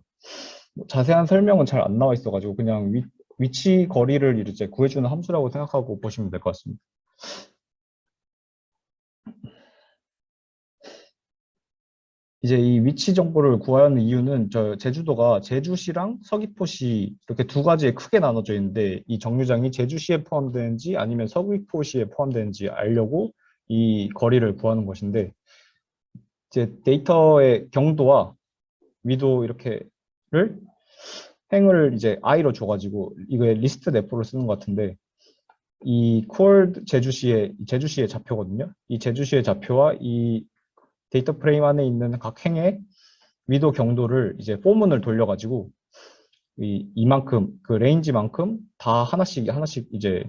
자세한 설명은 잘 안 나와 있어가지고 그냥 위치 거리를 이제 구해주는 함수라고 생각하고 보시면 될 것 같습니다. 이제 이 위치 정보를 구하는 이유는 제주도가 제주시랑 서귀포시 이렇게 두 가지에 크게 나눠져 있는데 이 정류장이 제주시에 포함되는지 아니면 서귀포시에 포함되는지 알려고 이 거리를 구하는 것인데 이제 데이터의 경도와 위도 이렇게를 행을 이제 i로 줘가지고 이거에 리스트 내포를 쓰는 것 같은데 이 콜 제주시의 좌표거든요. 이 제주시의 좌표와 이 데이터 프레임 안에 있는 각 행의 위도 경도를 이제 포문을 돌려가지고 이만큼 그 레인지만큼 다 하나씩 이제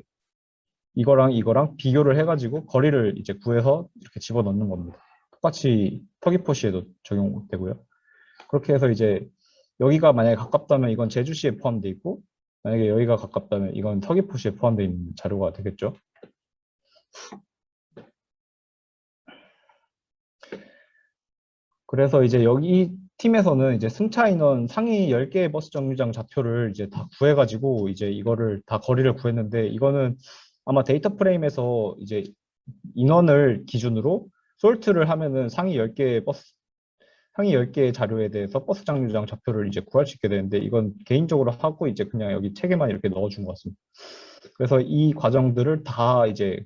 이거랑 이거랑 비교를 해가지고 거리를 이제 구해서 이렇게 집어넣는 겁니다. 똑같이 서귀포시에도 적용되고요. 그렇게 해서 이제 여기가 만약에 가깝다면 이건 제주시에 포함되어 있고, 만약에 여기가 가깝다면 이건 서귀포시에 포함되어 있는 자료가 되겠죠. 그래서 이제 여기 팀에서는 이제 승차 인원 상위 10개의 버스 정류장 좌표를 이제 다 구해가지고 이제 이거를 다 거리를 구했는데, 이거는 아마 데이터 프레임에서 이제 인원을 기준으로 솔트를 하면은 상위 10개의 자료에 대해서 버스 정류장 좌표를 이제 구할 수 있게 되는데, 이건 개인적으로 하고 이제 그냥 여기 책에만 이렇게 넣어준 것 같습니다. 그래서 이 과정들을 다 이제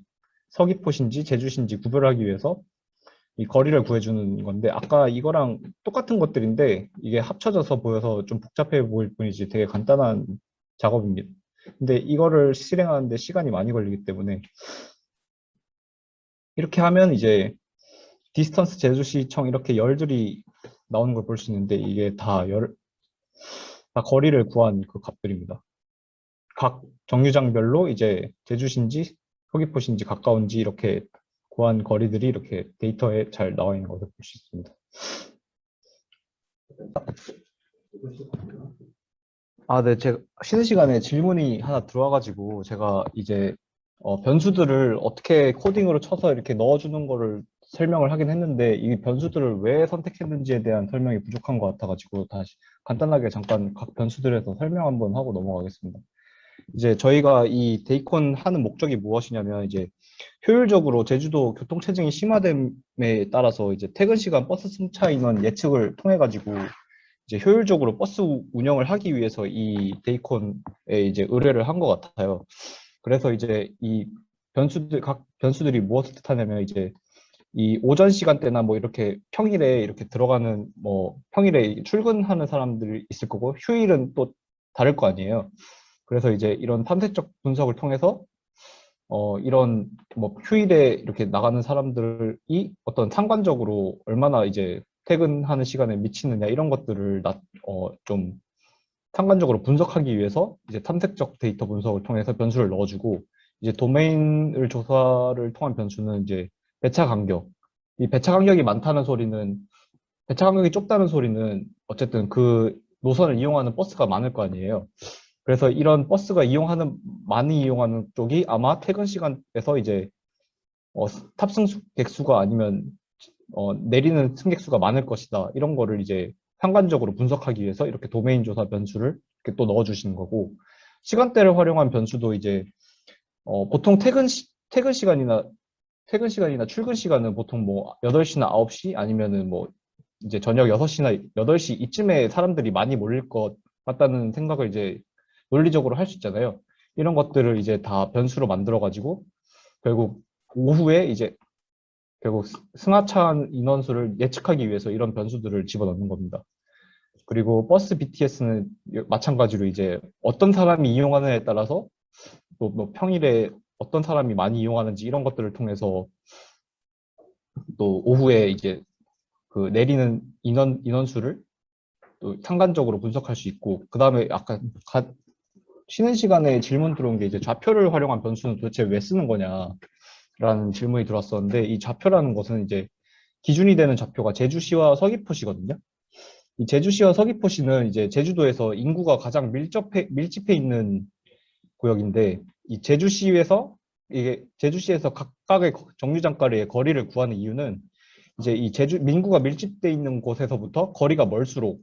서귀포신지 제주신지 구별하기 위해서 이 거리를 구해주는 건데, 아까 이거랑 똑같은 것들인데 이게 합쳐져서 보여서 좀 복잡해 보일 뿐이지 되게 간단한 작업입니다. 근데 이거를 실행하는데 시간이 많이 걸리기 때문에 이렇게 하면 이제 디스턴스 제주시청 이렇게 열들이 나오는 걸 볼 수 있는데, 이게 다 거리를 구한 그 값들입니다. 각 정류장별로 이제 제주신지 서귀포신지 가까운지 이렇게 구한 거리들이 이렇게 데이터에 잘 나와 있는 것을 볼 수 있습니다. 네, 제가 쉬는 시간에 질문이 하나 들어와가지고 제가 이제 변수들을 어떻게 코딩으로 쳐서 이렇게 넣어주는 거를 설명을 하긴 했는데, 이 변수들을 왜 선택했는지에 대한 설명이 부족한 것 같아가지고 다시 간단하게 잠깐 각 변수들에서 설명 한번 하고 넘어가겠습니다. 이제 저희가 이 데이콘 하는 목적이 무엇이냐면, 이제 효율적으로 제주도 교통체증이 심화됨에 따라서 이제 퇴근 시간 버스 승차 인원 예측을 통해 가지고 이제 효율적으로 버스 운영을 하기 위해서 이 데이콘에 이제 의뢰를 한 것 같아요. 그래서 이제 이 각 변수들이 무엇을 뜻하냐면, 이제 이 오전 시간대나 뭐 이렇게 평일에 이렇게 들어가는, 뭐 평일에 출근하는 사람들이 있을 거고 휴일은 또 다를 거 아니에요. 그래서 이제 이런 탐색적 분석을 통해서 이런 뭐 휴일에 이렇게 나가는 사람들이 어떤 상관적으로 얼마나 이제 퇴근하는 시간에 미치느냐, 이런 것들을 좀 상관적으로 분석하기 위해서 이제 탐색적 데이터 분석을 통해서 변수를 넣어주고, 이제 도메인을 조사를 통한 변수는 이제 배차 간격. 이 배차 간격이 많다는 소리는, 배차 간격이 좁다는 소리는 어쨌든 그 노선을 이용하는 버스가 많을 거 아니에요. 그래서 이런 버스가 많이 이용하는 쪽이 아마 퇴근 시간에서 이제 탑승 객수가 아니면 내리는 승객수가 많을 것이다. 이런 거를 이제 상관적으로 분석하기 위해서 이렇게 도메인 조사 변수를 이렇게 또 넣어주시는 거고, 시간대를 활용한 변수도 이제 보통 퇴근 시간이나 출근 시간은 보통 뭐 8시나 9시 아니면은 뭐 이제 저녁 6시나 8시 이쯤에 사람들이 많이 몰릴 것 같다는 생각을 이제 논리적으로 할 수 있잖아요. 이런 것들을 이제 다 변수로 만들어 가지고 결국 오후에 이제 결국 승하차한 인원수를 예측하기 위해서 이런 변수들을 집어넣는 겁니다. 그리고 버스 BTS는 마찬가지로 이제 어떤 사람이 이용하느냐에 따라서 또 뭐 평일에 어떤 사람이 많이 이용하는지 이런 것들을 통해서 또 오후에 이제 그 내리는 인원수를 또 상관적으로 분석할 수 있고, 그 다음에 아까 쉬는 시간에 질문 들어온 게 이제 좌표를 활용한 변수는 도대체 왜 쓰는 거냐라는 질문이 들어왔었는데, 이 좌표라는 것은 이제 기준이 되는 좌표가 제주시와 서귀포시거든요. 이 제주시와 서귀포시는 이제 제주도에서 인구가 가장 밀집해 있는 구역인데, 이 제주시에서 각각의 정류장거리의 거리를 구하는 이유는, 이제 이 민구가 밀집돼 있는 곳에서부터 거리가 멀수록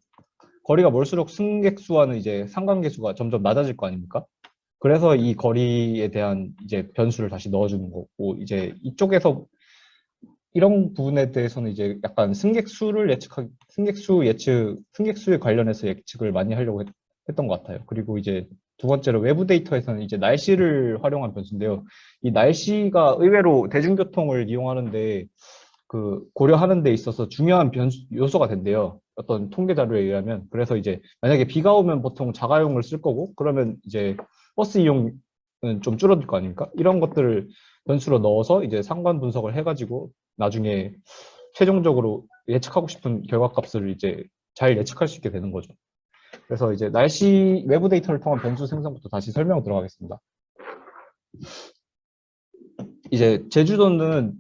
승객 수와는 이제 상관계수가 점점 낮아질 거 아닙니까? 그래서 이 거리에 대한 이제 변수를 다시 넣어주는 거고, 이제 이쪽에서 이런 부분에 대해서는 이제 약간 승객수에 관련해서 예측을 많이 하려고 했던 것 같아요. 그리고 이제 두 번째로 외부 데이터에서는 이제 날씨를 활용한 변수인데요. 이 날씨가 의외로 대중교통을 이용하는데 고려하는 데 있어서 중요한 요소가 된대요. 어떤 통계 자료에 의하면. 그래서 이제 만약에 비가 오면 보통 자가용을 쓸 거고, 그러면 이제 버스 이용은 좀 줄어들 거 아닙니까? 이런 것들을 변수로 넣어서 이제 상관 분석을 해가지고 나중에 최종적으로 예측하고 싶은 결과값을 이제 잘 예측할 수 있게 되는 거죠. 그래서 이제 외부 데이터를 통한 변수 생성부터 다시 설명 들어가겠습니다. 이제 제주도는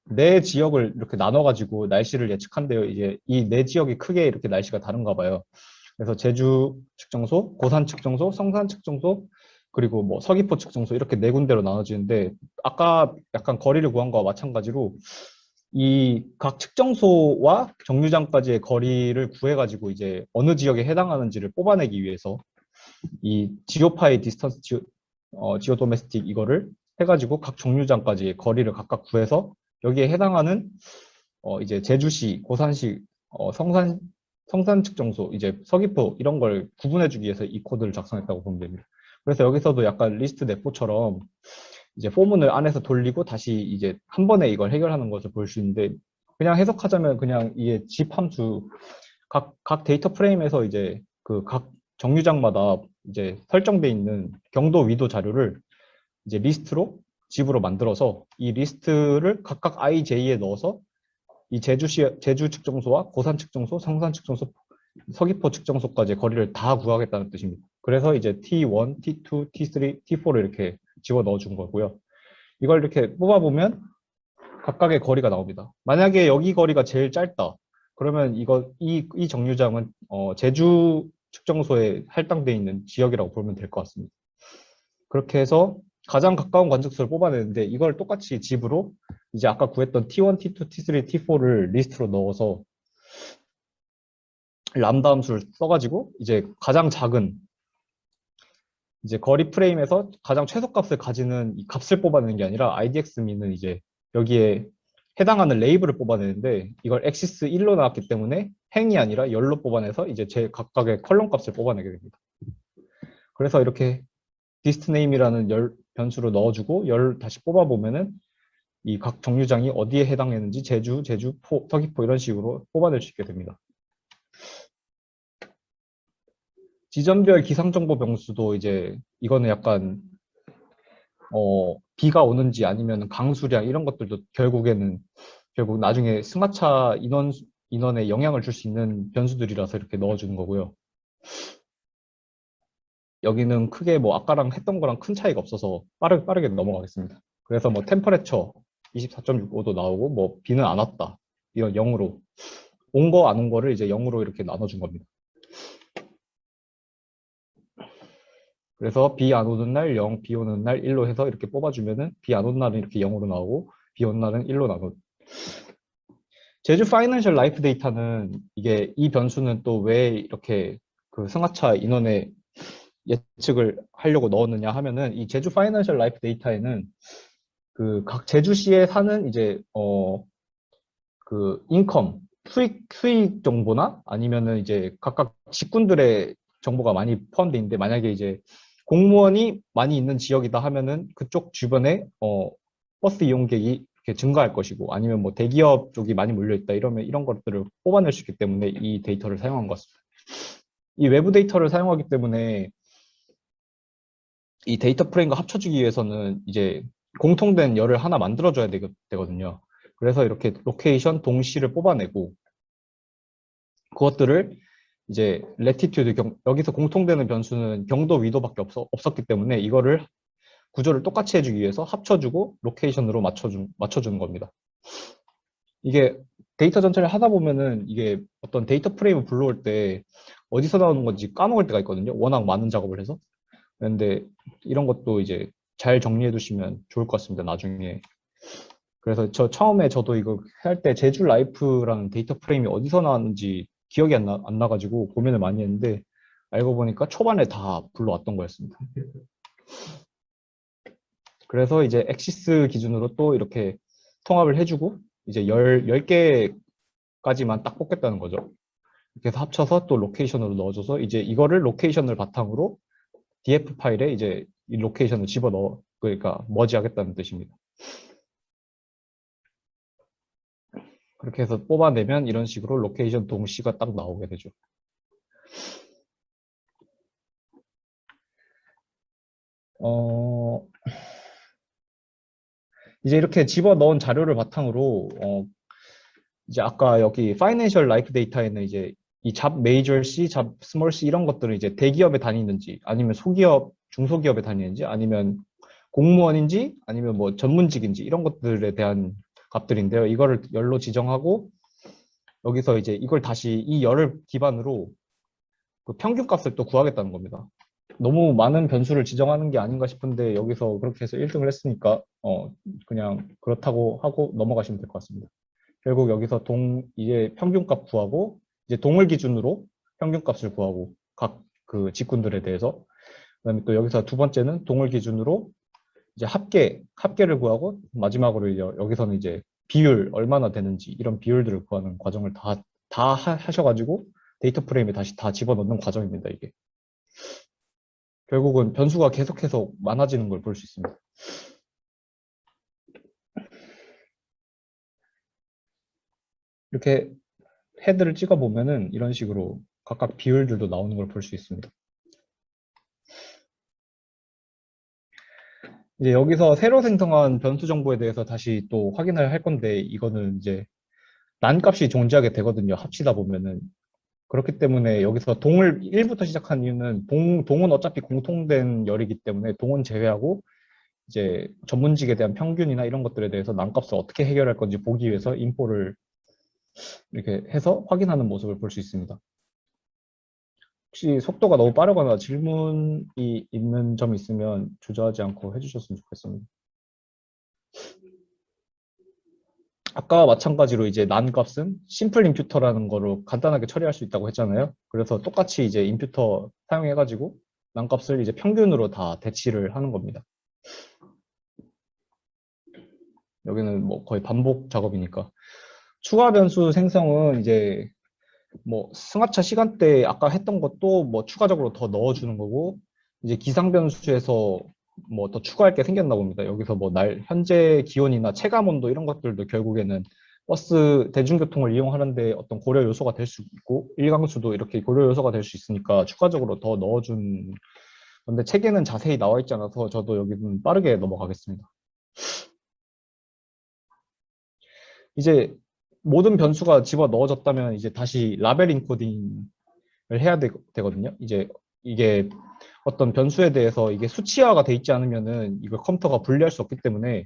네 지역을 이렇게 나눠가지고 날씨를 예측한대요. 이제 이 네 지역이 크게 이렇게 날씨가 다른가 봐요. 그래서 제주 측정소, 고산 측정소, 성산 측정소, 그리고 뭐 서귀포 측정소 이렇게 네 군데로 나눠지는데 아까 약간 거리를 구한 거와 마찬가지로 이 각 측정소와 정류장까지의 거리를 구해가지고 이제 어느 지역에 해당하는지를 뽑아내기 위해서 이 지오파이 디스턴스 지오 도메스틱 이거를 해가지고 각 정류장까지의 거리를 각각 구해서 여기에 해당하는 이제 제주시, 고산시, 성산 측정소, 이제 서귀포 이런 걸 구분해주기 위해서 이 코드를 작성했다고 보면 됩니다. 그래서 여기서도 약간 리스트 내포처럼 이제 포문을 안에서 돌리고 다시 이제 한 번에 이걸 해결하는 것을 볼 수 있는데 그냥 해석하자면 그냥 이게 집 함수 각 데이터 프레임에서 이제 그 각 정류장마다 이제 설정돼 있는 경도 위도 자료를 이제 리스트로 집으로 만들어서 이 리스트를 각각 IJ에 넣어서 이 제주 측정소와 고산 측정소, 성산 측정소, 서귀포 측정소까지의 거리를 다 구하겠다는 뜻입니다. 그래서 이제 T1, T2, T3, T4를 이렇게 집어 넣어 준 거고요. 이걸 이렇게 뽑아보면 각각의 거리가 나옵니다. 만약에 여기 거리가 제일 짧다. 그러면 이 정류장은 제주 측정소에 할당되어 있는 지역이라고 보면 될 것 같습니다. 그렇게 해서 가장 가까운 관측소를 뽑아내는데 이걸 똑같이 집으로 이제 아까 구했던 T1, T2, T3, T4를 리스트로 넣어서 람다 함수를 써가지고 이제 가장 작은 이제 거리 프레임에서 가장 최소값을 가지는 이 값을 뽑아내는 게 아니라 IDX-min은 이제 여기에 해당하는 레이블을 뽑아내는데 이걸 엑시스 1로 나왔기 때문에 행이 아니라 열로 뽑아내서 이제 제 각각의 컬럼 값을 뽑아내게 됩니다. 그래서 이렇게 디스트네임이라는 변수로 넣어주고 열 다시 뽑아보면은 이 각 정류장이 어디에 해당했는지 제주, 서귀포 이런 식으로 뽑아낼 수 있게 됩니다. 지점별 기상정보 병수도 이제 이거는 약간 비가 오는지 아니면 강수량 이런 것들도 결국 나중에 승하차 인원에 영향을 줄 수 있는 변수들이라서 이렇게 넣어주는 거고요. 여기는 크게 뭐 아까랑 했던 거랑 큰 차이가 없어서 빠르게 넘어가겠습니다. 그래서 뭐 템퍼레처 24.65도 나오고 뭐 비는 안 왔다 이런 0으로 온 거 안 온 거를 이제 0으로 이렇게 나눠준 겁니다. 그래서 비 안 오는 날 0, 비 오는 날 1로 해서 이렇게 뽑아주면은 비 안 오는 날은 이렇게 0으로 나오고 비 오는 날은 1로 나오고 제주 파이낸셜 라이프 데이터는 이게 이 변수는 또 왜 이렇게 그 승하차 인원의 예측을 하려고 넣었느냐 하면은 이 제주 파이낸셜 라이프 데이터에는 그 각 제주시에 사는 이제 그 인컴 수익 정보나 아니면은 이제 각각 직군들의 정보가 많이 포함되어 있는데 만약에 이제 공무원이 많이 있는 지역이다 하면은 그쪽 주변에 버스 이용객이 이렇게 증가할 것이고 아니면 뭐 대기업 쪽이 많이 몰려 있다 이러면 이런 것들을 뽑아낼 수 있기 때문에 이 데이터를 사용한 것 같습니다. 이 외부 데이터를 사용하기 때문에 이 데이터 프레임과 합쳐주기 위해서는 이제 공통된 열을 하나 만들어줘야 되거든요. 그래서 이렇게 로케이션 동시를 뽑아내고 그것들을 이제 레티튜드 여기서 공통되는 변수는 경도 위도밖에 없었기 때문에 이거를 구조를 똑같이 해주기 위해서 합쳐주고 로케이션으로 맞춰주는 겁니다. 이게 데이터 전체를 하다 보면은 이게 어떤 데이터 프레임을 불러올 때 어디서 나오는 건지 까먹을 때가 있거든요. 워낙 많은 작업을 해서. 그런데 이런 것도 이제 잘 정리해 두시면 좋을 것 같습니다. 나중에. 그래서 처음에 저도 이거 할 때 제주 라이프라는 데이터 프레임이 어디서 나왔는지 기억이 안 나가지고 고민을 많이 했는데 알고 보니까 초반에 다 불러왔던 거였습니다. 그래서 이제 엑시스 기준으로 또 이렇게 통합을 해주고 이제 10개까지만 딱 뽑겠다는 거죠. 이렇게 해서 합쳐서 또 로케이션으로 넣어줘서 이제 이거를 로케이션을 바탕으로 df 파일에 이제 이 로케이션을 집어넣어 그러니까 머지하겠다는 뜻입니다. 그렇게 해서 뽑아내면 이런 식으로 로케이션 동시가 딱 나오게 되죠. 이제 이렇게 집어넣은 자료를 바탕으로 이제 아까 여기 파이낸셜 라이프 데이터에는 이제 이 잡 메이저 C, 잡 스몰 C 이런 것들은 이제 대기업에 다니는지 아니면 소기업, 중소기업에 다니는지 아니면 공무원인지 아니면 뭐 전문직인지 이런 것들에 대한 값들인데요. 이거를 열로 지정하고 여기서 이제 이걸 다시 이 열을 기반으로 그 평균 값을 또 구하겠다는 겁니다. 너무 많은 변수를 지정하는 게 아닌가 싶은데 여기서 그렇게 해서 1등을 했으니까 그냥 그렇다고 하고 넘어가시면 될 것 같습니다. 결국 여기서 이제 평균값 구하고 이제 동을 기준으로 평균값을 구하고 각 그 직군들에 대해서 그다음에 또 여기서 두 번째는 동을 기준으로 이제 합계를 구하고 마지막으로 이제 여기서는 이제 비율 얼마나 되는지 이런 비율들을 구하는 과정을 다 하셔가지고 데이터 프레임에 다시 다 집어넣는 과정입니다. 이게 결국은 변수가 계속해서 많아지는 걸 볼 수 있습니다. 이렇게 헤드를 찍어 보면은 이런 식으로 각각 비율들도 나오는 걸 볼 수 있습니다. 이제 여기서 새로 생성한 변수 정보에 대해서 다시 또 확인을 할 건데 이거는 이제 난 값이 존재하게 되거든요. 합치다 보면은. 그렇기 때문에 여기서 동을 1부터 시작한 이유는 동은 어차피 공통된 열이기 때문에 동은 제외하고 이제 전문직에 대한 평균이나 이런 것들에 대해서 난값을 어떻게 해결할 건지 보기 위해서 인포를 이렇게 해서 확인하는 모습을 볼 수 있습니다. 혹시 속도가 너무 빠르거나 질문이 있는 점이 있으면 주저하지 않고 해주셨으면 좋겠습니다. 아까 마찬가지로 이제 난 값은 심플 임퓨터라는 거로 간단하게 처리할 수 있다고 했잖아요. 그래서 똑같이 이제 임퓨터 사용해가지고 난 값을 이제 평균으로 다 대치를 하는 겁니다. 여기는 뭐 거의 반복 작업이니까. 추가 변수 생성은 이제 뭐 승합차 시간대 아까 했던 것도 뭐 추가적으로 더 넣어주는 거고 이제 기상 변수에서 뭐 더 추가할 게 생겼나 봅니다. 여기서 뭐 현재 기온이나 체감 온도 이런 것들도 결국에는 버스 대중교통을 이용하는데 어떤 고려 요소가 될 수 있고 일강수도 이렇게 고려 요소가 될 수 있으니까 추가적으로 더 넣어준 건데 책에는 자세히 나와 있지 않아서 저도 여기는 빠르게 넘어가겠습니다. 이제 모든 변수가 집어 넣어졌다면 이제 다시 라벨 인코딩을 해야 되거든요. 이제 이게 어떤 변수에 대해서 이게 수치화가 돼 있지 않으면은 이걸 컴퓨터가 분리할 수 없기 때문에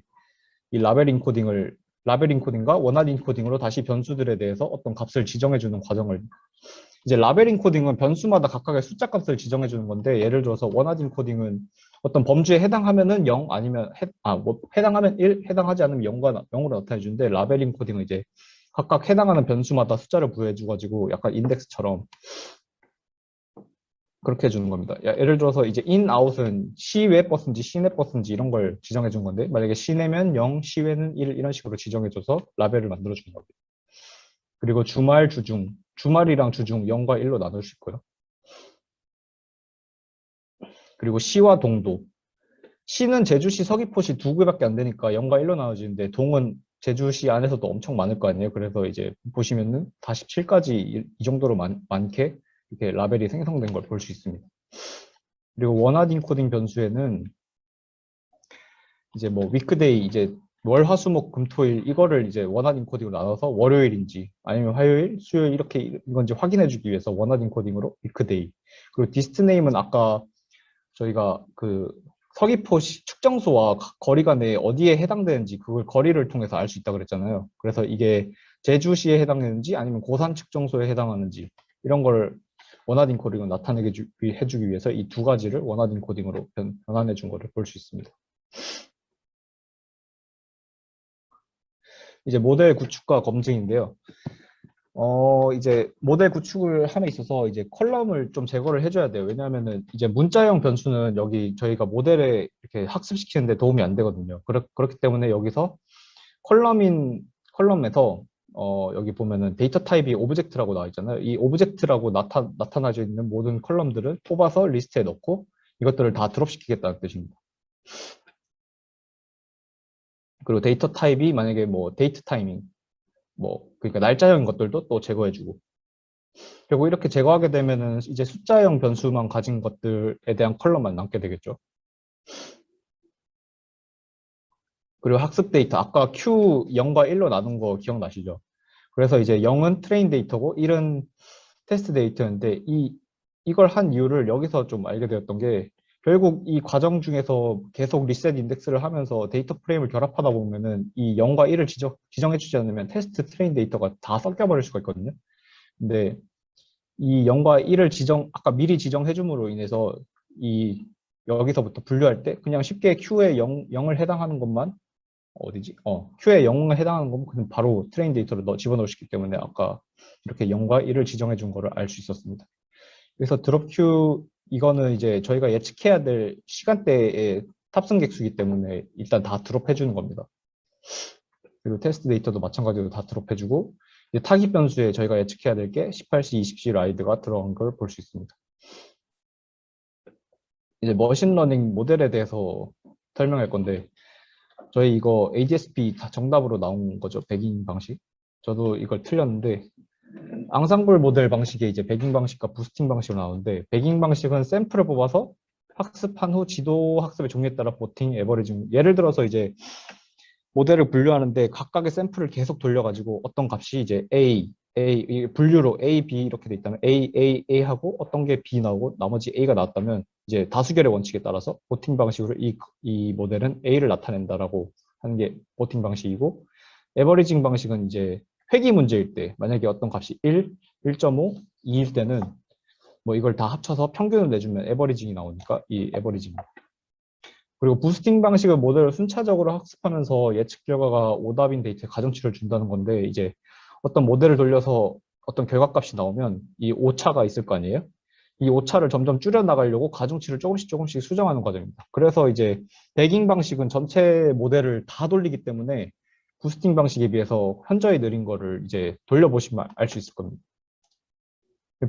이 라벨 인코딩과 원활 인코딩으로 다시 변수들에 대해서 어떤 값을 지정해 주는 과정을 이제 라벨 인코딩은 변수마다 각각의 숫자 값을 지정해 주는 건데 예를 들어서 원활 인코딩은 어떤 범주에 해당하면은 0 아니면 뭐 해당하면 1 해당하지 않으면 0으로 나타내 주는데 라벨 인코딩은 이제 각각 해당하는 변수마다 숫자를 부여해 줘가지고 약간 인덱스처럼 그렇게 해주는 겁니다. 예를 들어서 이제 in, out은 시외 버스인지 시내 버스인지 이런 걸 지정해 준 건데 만약에 시내면 0, 시외는 1 이런 식으로 지정해 줘서 라벨을 만들어 주는 겁니다. 그리고 주말, 주중, 주말이랑 주중 0과 1로 나눌 수 있고요. 그리고 시와 동도. 시는 제주시, 서귀포시 두 개밖에 안 되니까 0과 1로 나눠지는데 동은 제주시 안에서도 엄청 많을 거 아니에요. 그래서 이제 보시면은 47까지 이 정도로 많게 이렇게 라벨이 생성된 걸 볼 수 있습니다. 그리고 원활 인코딩 변수에는 이제 뭐 위크데이 이제 월, 화, 수, 목, 금, 토, 일 이거를 이제 원활 인코딩으로 나눠서 월요일인지 아니면 화요일, 수요일 이렇게 이건지 확인해 주기 위해서 원활 인코딩으로 위크데이. 그리고 디스트네임은 아까 저희가 그 서귀포시 측정소와 거리가 내 어디에 해당되는지 그걸 거리를 통해서 알 수 있다고 그랬잖아요. 그래서 이게 제주시에 해당되는지 아니면 고산 측정소에 해당하는지 이런 걸 원활 인코딩을 나타내게 해주기 위해서 이 두 가지를 원활 인코딩으로 변환해 준 거를 볼 수 있습니다. 이제 모델 구축과 검증인데요. 이제 모델 구축을 함에 있어서 이제 컬럼을 좀 제거를 해줘야 돼요. 왜냐하면은 이제 문자형 변수는 여기 저희가 모델에 이렇게 학습시키는데 도움이 안 되거든요. 그렇기 때문에 여기서 컬럼에서 여기 보면은 데이터 타입이 오브젝트라고 나와 있잖아요. 이 오브젝트라고 나타나져 있는 모든 컬럼들을 뽑아서 리스트에 넣고 이것들을 다 드롭시키겠다는 뜻입니다. 그리고 데이터 타입이 만약에 뭐 데이트 타이밍 그러니까 날짜형 것들도 또 제거해주고 결국 이렇게 제거하게 되면은 이제 숫자형 변수만 가진 것들에 대한 컬럼만 남게 되겠죠. 그리고 학습 데이터 아까 Q 0과 1로 나눈 거 기억나시죠? 그래서 이제 0은 트레인 데이터고 1은 테스트 데이터인데 이걸 한 이유를 여기서 좀 알게 되었던 게 결국 이 과정 중에서 계속 리셋 인덱스를 하면서 데이터 프레임을 결합하다 보면은 이 0과 1을 지정해주지 않으면 테스트 트레인 데이터가 다 섞여버릴 수가 있거든요. 근데 이 0과 1을 아까 미리 지정해줌으로 인해서 이 여기서부터 분류할 때 그냥 쉽게 Q에 0을 해당하는 것만 어디지? Q에 0에 해당하는 건 그냥 바로 트레인 데이터로 집어넣을 수 있기 때문에 아까 이렇게 0과 1을 지정해 준 거를 알 수 있었습니다. 그래서 드롭 Q 이거는 이제 저희가 예측해야 될 시간대의 탑승객 수이기 때문에 일단 다 드롭해 주는 겁니다. 그리고 테스트 데이터도 마찬가지로 다 드롭해 주고 타깃 변수에 저희가 예측해야 될 게 18시, 20시 라이드가 들어간 걸 볼 수 있습니다. 이제 머신러닝 모델에 대해서 설명할 건데 저희 이거 ADSP 다 정답으로 나온 거죠. 배깅 방식. 저도 이걸 틀렸는데 앙상블 모델 방식에 이제 배깅 방식과 부스팅 방식으로 나오는데 배깅 방식은 샘플을 뽑아서 학습한 후 지도 학습의 종류에 따라 보팅, 에버리징 예를 들어서 이제 모델을 분류하는데 각각의 샘플을 계속 돌려가지고 어떤 값이 이제 이 분류로 A, B 이렇게 돼 있다면 A 하고 어떤 게 B 나오고 나머지 A가 나왔다면 이제 다수결의 원칙에 따라서 보팅 방식으로 이 모델은 A를 나타낸다라고 하는 게 보팅 방식이고 에버리징 방식은 이제 회귀 문제일 때 만약에 어떤 값이 1, 1.5, 2일 때는 뭐 이걸 다 합쳐서 평균을 내주면 에버리징이 나오니까 이 에버리징. 그리고 부스팅 방식은 모델을 순차적으로 학습하면서 예측 결과가 오답인 데이터에 가중치를 준다는 건데 이제 어떤 모델을 돌려서 어떤 결과값이 나오면 이 오차가 있을 거 아니에요? 이 오차를 점점 줄여 나가려고 가중치를 조금씩 수정하는 과정입니다. 그래서 이제 배깅 방식은 전체 모델을 다 돌리기 때문에 부스팅 방식에 비해서 현저히 느린 거를 이제 돌려보시면 알 수 있을 겁니다.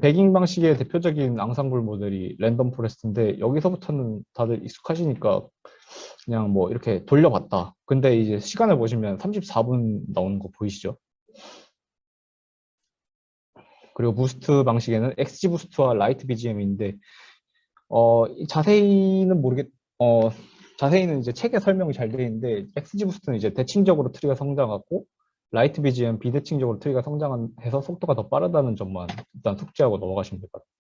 배깅 방식의 대표적인 앙상블 모델이 랜덤 포레스트인데 여기서부터는 다들 익숙하시니까 그냥 뭐 이렇게 돌려봤다. 근데 이제 시간을 보시면 34분 나오는 거 보이시죠? 그리고 부스트 방식에는 XG 부스트와 라이트 BGM인데 자세히는 자세히는 이제 책에 설명이 잘 되어 있는데 XG 부스트는 이제 대칭적으로 트리가 성장하고 라이트 BGM 비대칭적으로 트리가 성장해서 속도가 더 빠르다는 점만 일단 숙지하고 넘어가시면 될 것 같아요.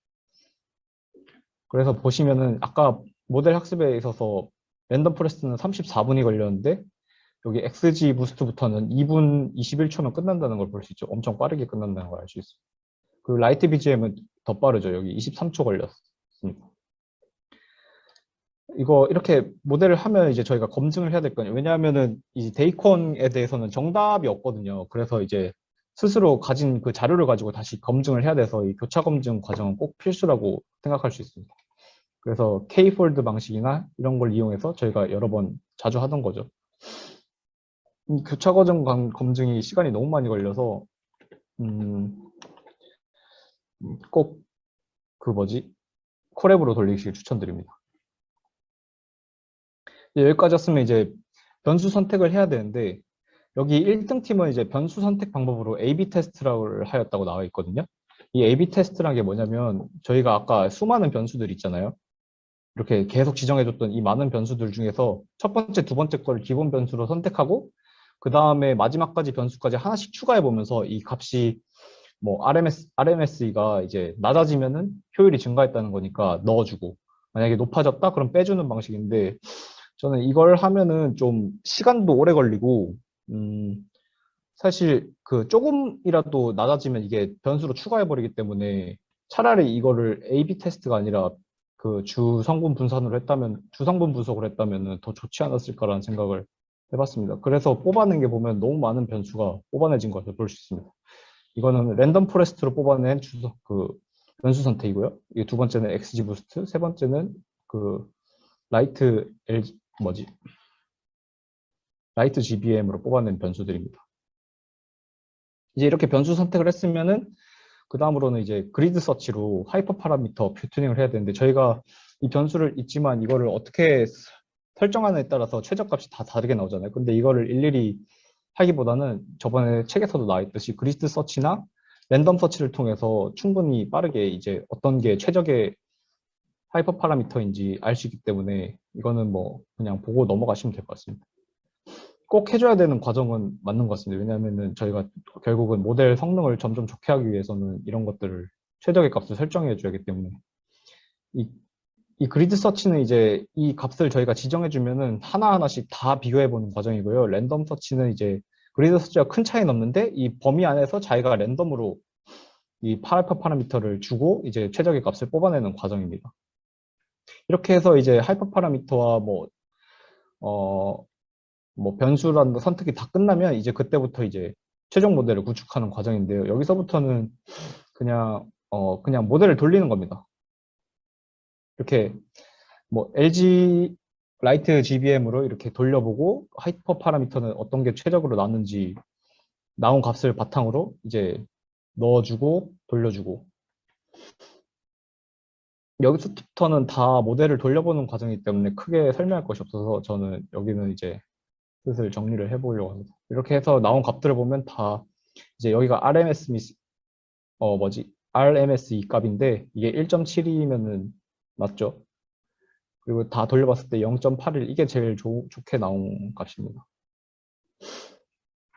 그래서 보시면은 아까 모델 학습에 있어서 랜덤 포레스트는 34분이 걸렸는데 여기 XG 부스트부터는 2분 21초면 끝난다는 걸 볼 수 있죠. 엄청 빠르게 끝난다는 걸 알 수 있어요. 그리고 라이트 BGM은 더 빠르죠. 여기 23초 걸렸습니다. 이거 이렇게 모델을 하면 이제 저희가 검증을 해야 될 거예요. 왜냐하면은 이 데이콘에 대해서는 정답이 없거든요. 그래서 이제 스스로 가진 그 자료를 가지고 다시 검증을 해야 돼서 이 교차 검증 과정은 꼭 필수라고 생각할 수 있습니다. 그래서 K-폴드 방식이나 이런 걸 이용해서 저희가 여러 번 자주 하던 거죠. 이 교차 과정 검증이 시간이 너무 많이 걸려서 꼭 콜앱으로 돌리시길 추천드립니다. 여기까지 왔으면 이제 변수 선택을 해야 되는데 여기 1등 팀은 이제 변수 선택 방법으로 A/B 테스트를 하였다고 나와 있거든요. 이 A/B 테스트라는 게 뭐냐면 저희가 아까 수많은 변수들 있잖아요. 이렇게 계속 지정해줬던 이 많은 변수들 중에서 첫 번째, 두 번째 거를 기본 변수로 선택하고 그 다음에 마지막까지 변수까지 하나씩 추가해 보면서 이 값이 뭐 RMSE가 이제 낮아지면은 효율이 증가했다는 거니까 넣어주고 만약에 높아졌다 그럼 빼주는 방식인데 저는 이걸 하면은 좀 시간도 오래 걸리고 사실 그 조금이라도 낮아지면 이게 변수로 추가해 버리기 때문에 차라리 이거를 A/B 테스트가 아니라 그 주성분 분석을 했다면은 더 좋지 않았을까라는 생각을 해봤습니다. 그래서 뽑아낸 게 보면 너무 많은 변수가 뽑아내진 것을 볼 수 있습니다. 이거는 랜덤 포레스트로 뽑아낸 변수 선택이고요. 이 두 번째는 XG 부스트, 세 번째는 그 라이트 라이트 GBM으로 뽑아낸 변수들입니다. 이제 이렇게 변수 선택을 했으면은 그 다음으로는 이제 그리드 서치로 하이퍼 파라미터 튜닝을 해야 되는데 저희가 이 변수를 있지만 이거를 어떻게 설정하느냐에 따라서 최저값이 다 다르게 나오잖아요. 근데 이거를 일일이 하기보다는 저번에 책에서도 나와 있듯이 그리드 서치나 랜덤 서치를 통해서 충분히 빠르게 이제 어떤 게 최적의 하이퍼 파라미터인지 알 수 있기 때문에 이거는 뭐 그냥 보고 넘어가시면 될 것 같습니다. 꼭 해줘야 되는 과정은 맞는 것 같습니다. 왜냐하면 저희가 결국은 모델 성능을 점점 좋게 하기 위해서는 이런 것들을 최적의 값을 설정해 줘야 하기 때문에 이 이 그리드 서치는 이제 이 값을 저희가 지정해 주면은 하나하나씩 다 비교해 보는 과정이고요. 랜덤 서치는 이제 그리드 서치와 큰 차이는 없는데 이 범위 안에서 자기가 랜덤으로 이 하이퍼 파라미터를 주고 이제 최적의 값을 뽑아내는 과정입니다. 이렇게 해서 이제 하이퍼 파라미터와 뭐 변수라는 선택이 다 끝나면 이제 그때부터 이제 최종 모델을 구축하는 과정인데요. 여기서부터는 그냥 모델을 돌리는 겁니다. 이렇게 뭐 LG 라이트 GBM으로 이렇게 돌려보고 하이퍼 파라미터는 어떤 게 최적으로 나는지 나온 값을 바탕으로 이제 넣어주고 돌려주고 여기서부터는 다 모델을 돌려보는 과정이기 때문에 크게 설명할 것이 없어서 저는 여기는 이제 슬슬 정리를 해보려고 합니다. 이렇게 해서 나온 값들을 보면 다 이제 여기가 RMS 이 값인데 이게 1.72면은 맞죠? 그리고 다 돌려봤을 때 0.81 이게 제일 좋게 나온 값입니다.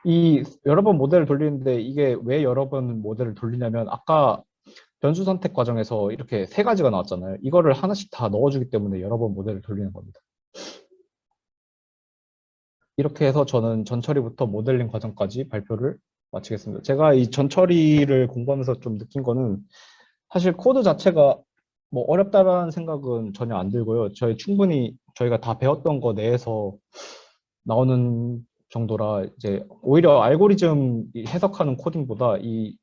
이 여러 번 모델을 돌리는데 이게 왜 여러 번 모델을 돌리냐면 아까 변수 선택 과정에서 이렇게 세 가지가 나왔잖아요. 이거를 하나씩 다 넣어주기 때문에 여러 번 모델을 돌리는 겁니다. 이렇게 해서 저는 전처리부터 모델링 과정까지 발표를 마치겠습니다. 제가 이 전처리를 공부하면서 좀 느낀 거는 사실 코드 자체가 뭐 어렵다라는 생각은 전혀 안 들고요. 충분히 저희가 다 배웠던 거 내에서 나오는 정도라 이제 오히려 알고리즘 해석하는 코딩보다 이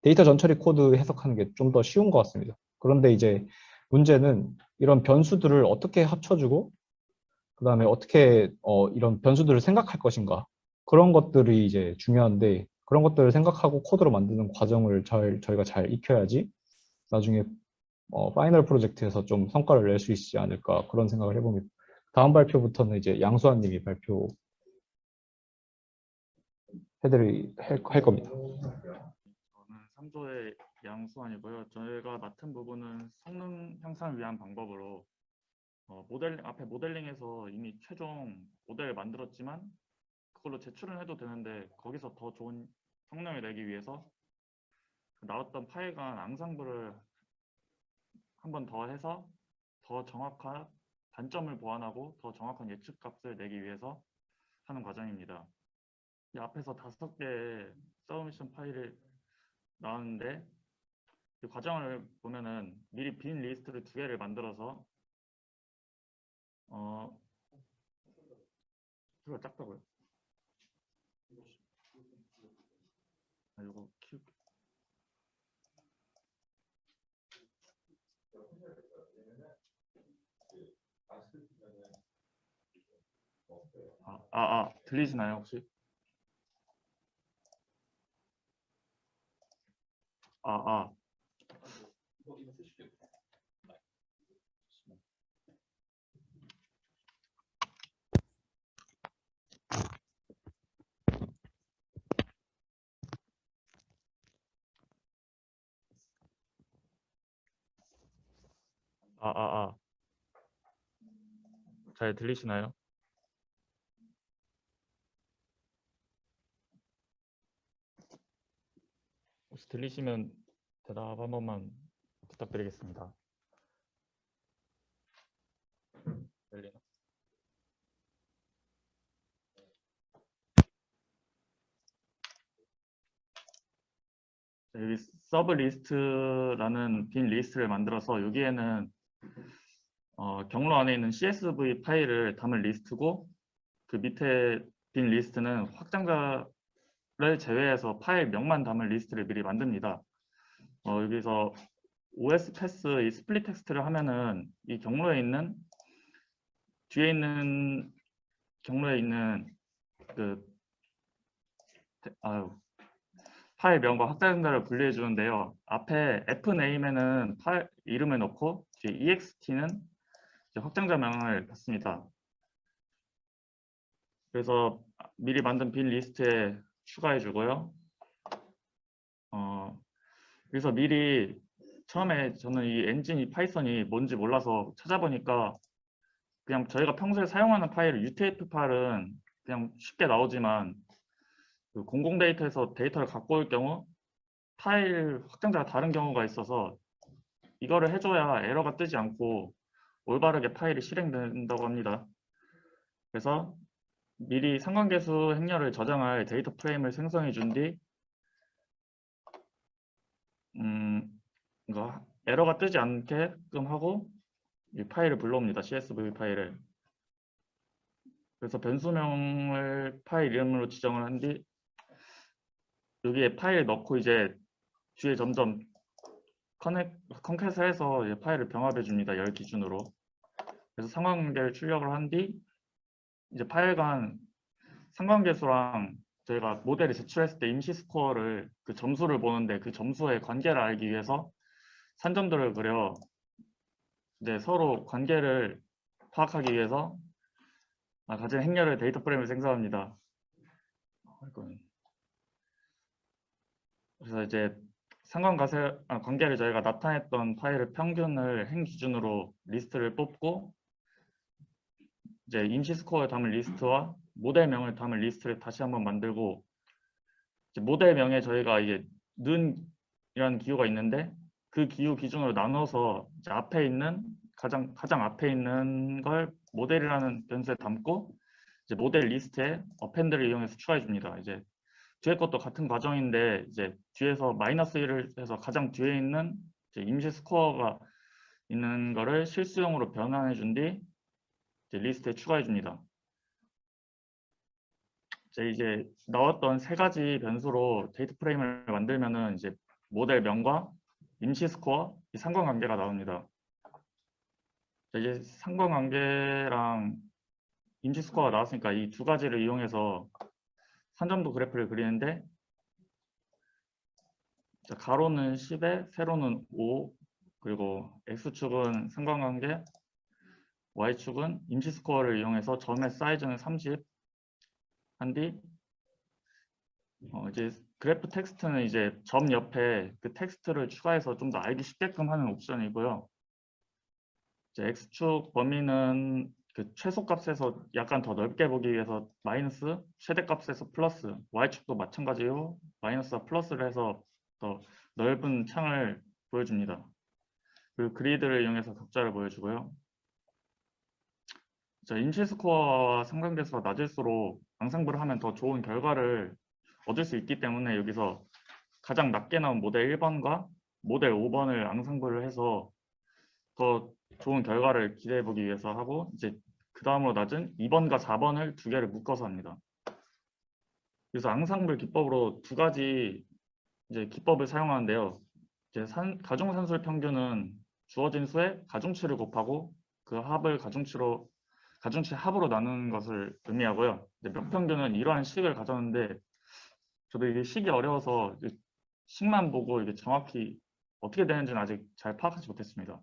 데이터 전처리 코드 해석하는 게 좀 더 쉬운 것 같습니다. 그런데 이제 문제는 이런 변수들을 어떻게 합쳐주고 그 다음에 어떻게 이런 변수들을 생각할 것인가 그런 것들이 이제 중요한데 그런 것들을 생각하고 코드로 만드는 과정을 저희가 잘 익혀야지 나중에 파이널 프로젝트에서 좀 성과를 낼 수 있지 않을까 그런 생각을 해봅니다. 다음 발표부터는 이제 양수환 님이 발표할 겁니다. 저는 3조의 양수환이고요. 저희가 맡은 부분은 성능 향상을 위한 방법으로 앞에 모델링에서 이미 최종 모델을 만들었지만 그걸로 제출은 해도 되는데 거기서 더 좋은 성능을 내기 위해서 나왔던 파일간 앙상블을 한 번 더 해서 더 정확한 단점을 보완하고 더 정확한 예측 값을 내기 위해서 하는 과정입니다. 이 앞에서 5개의 서브미션 파일을 나왔는데 이 과정을 보면은 미리 빈 리스트를 2개를 만들어서 소리가 작다고요? 이거 키울게. 들리시나요 혹시? 잘 들리시나요? 혹시 들리시면 대답 한 번만 부탁드리겠습니다. 들리나? 여기 서브 리스트라는 빈 리스트를 만들어서 여기에는 경로 안에 있는 CSV 파일을 담을 리스트고 그 밑에 빈 리스트는 확장자를 제외해서 파일 명만 담을 리스트를 미리 만듭니다. 여기서 OS 패스 이 스플릿 텍스트를 하면은 이 경로에 있는 뒤에 있는 경로에 있는 그 파일 명과 확장자를 분리해 주는데요. 앞에 fname에는 파일 이름을 넣고 뒤에 ext는 확장자 명을 받습니다. 그래서 미리 만든 빈 리스트에 추가해 주고요. 그래서 미리 처음에 저는 이 엔진 이 파이썬이 뭔지 몰라서 찾아보니까 그냥 저희가 평소에 사용하는 파일을 UTF 파일은 그냥 쉽게 나오지만 그 공공 데이터에서 데이터를 갖고 올 경우 파일 확장자가 다른 경우가 있어서 이거를 해줘야 에러가 뜨지 않고 올바르게 파일이 실행된다고 합니다. 그래서 미리 상관계수 행렬을 저장할 데이터 프레임을 생성해 준 뒤 이거 에러가 뜨지 않게끔 하고 이 파일을 불러옵니다. CSV 파일을. 그래서 변수명을 파일 이름으로 지정을 한 뒤 여기에 파일 넣고 이제 뒤에 점점 컨캣을 해서 이제 파일을 병합해 줍니다. 열 기준으로. 그래서 상관관계를 출력을 한 뒤 이제 파일 간 상관계수랑 저희가 모델을 제출했을 때 임시 스코어를 그 점수를 보는데 그 점수의 관계를 알기 위해서 산점들을 그려 이제 서로 관계를 파악하기 위해서 가진 행렬의 데이터 프레임을 생성합니다. 그래서 이제 관계를 저희가 나타냈던 파일의 평균을 행 기준으로 리스트를 뽑고 이제 임시 스코어를 담은 리스트와 모델명을 담은 리스트를 다시 한번 만들고 이제 모델명에 저희가 이게 는이라는 기호가 있는데 그 기호 기준으로 나눠서 이제 앞에 있는 가장 앞에 있는 걸 모델이라는 변수에 담고 이제 모델 리스트에 어펜드를 이용해서 추가해 줍니다. 이제 뒤에 것도 같은 과정인데 이제 뒤에서 -1을 해서 가장 뒤에 있는 이제 임시 스코어가 있는 거를 실수용으로 변환해 준 뒤 이제 리스트에 추가해 줍니다. 이제 나왔던 세 가지 변수로 데이터 프레임을 만들면은 이제 모델명과 임시 스코어, 이 상관관계가 나옵니다. 이제 상관관계랑 임시 스코어가 나왔으니까 이 두 가지를 이용해서 산점도 그래프를 그리는데 가로는 10에 세로는 5 그리고 X축은 상관관계 Y축은 임시 스코어를 이용해서 점의 사이즈는 30 한 뒤 이제 그래프 텍스트는 이제 점 옆에 그 텍스트를 추가해서 좀 더 알기 쉽게끔 하는 옵션이고요. 이제 X축 범위는 그 최소값에서 약간 더 넓게 보기 위해서 마이너스, 최대값에서 플러스, Y축도 마찬가지로 마이너스와 플러스를 해서 더 넓은 창을 보여줍니다. 그리고 그리드를 이용해서 격자를 보여주고요. 임시 스코어와 상관계수가 낮을수록 앙상블을 하면 더 좋은 결과를 얻을 수 있기 때문에 여기서 가장 낮게 나온 모델 1번과 모델 5번을 앙상블을 해서 더 좋은 결과를 기대해 보기 위해서 하고 이제 그 다음으로 낮은 2번과 4번을 두 개를 묶어서 합니다. 그래서 앙상블 기법으로 두 가지 이제 기법을 사용하는데요. 이제 가중산술 평균은 주어진 수의 가중치를 곱하고 그 합을 가중치 합으로 나누는 것을 의미하고요. 몇 평균은 이러한 식을 가졌는데 저도 이게 식이 어려워서 식만 보고 이게 정확히 어떻게 되는지는 아직 잘 파악하지 못했습니다.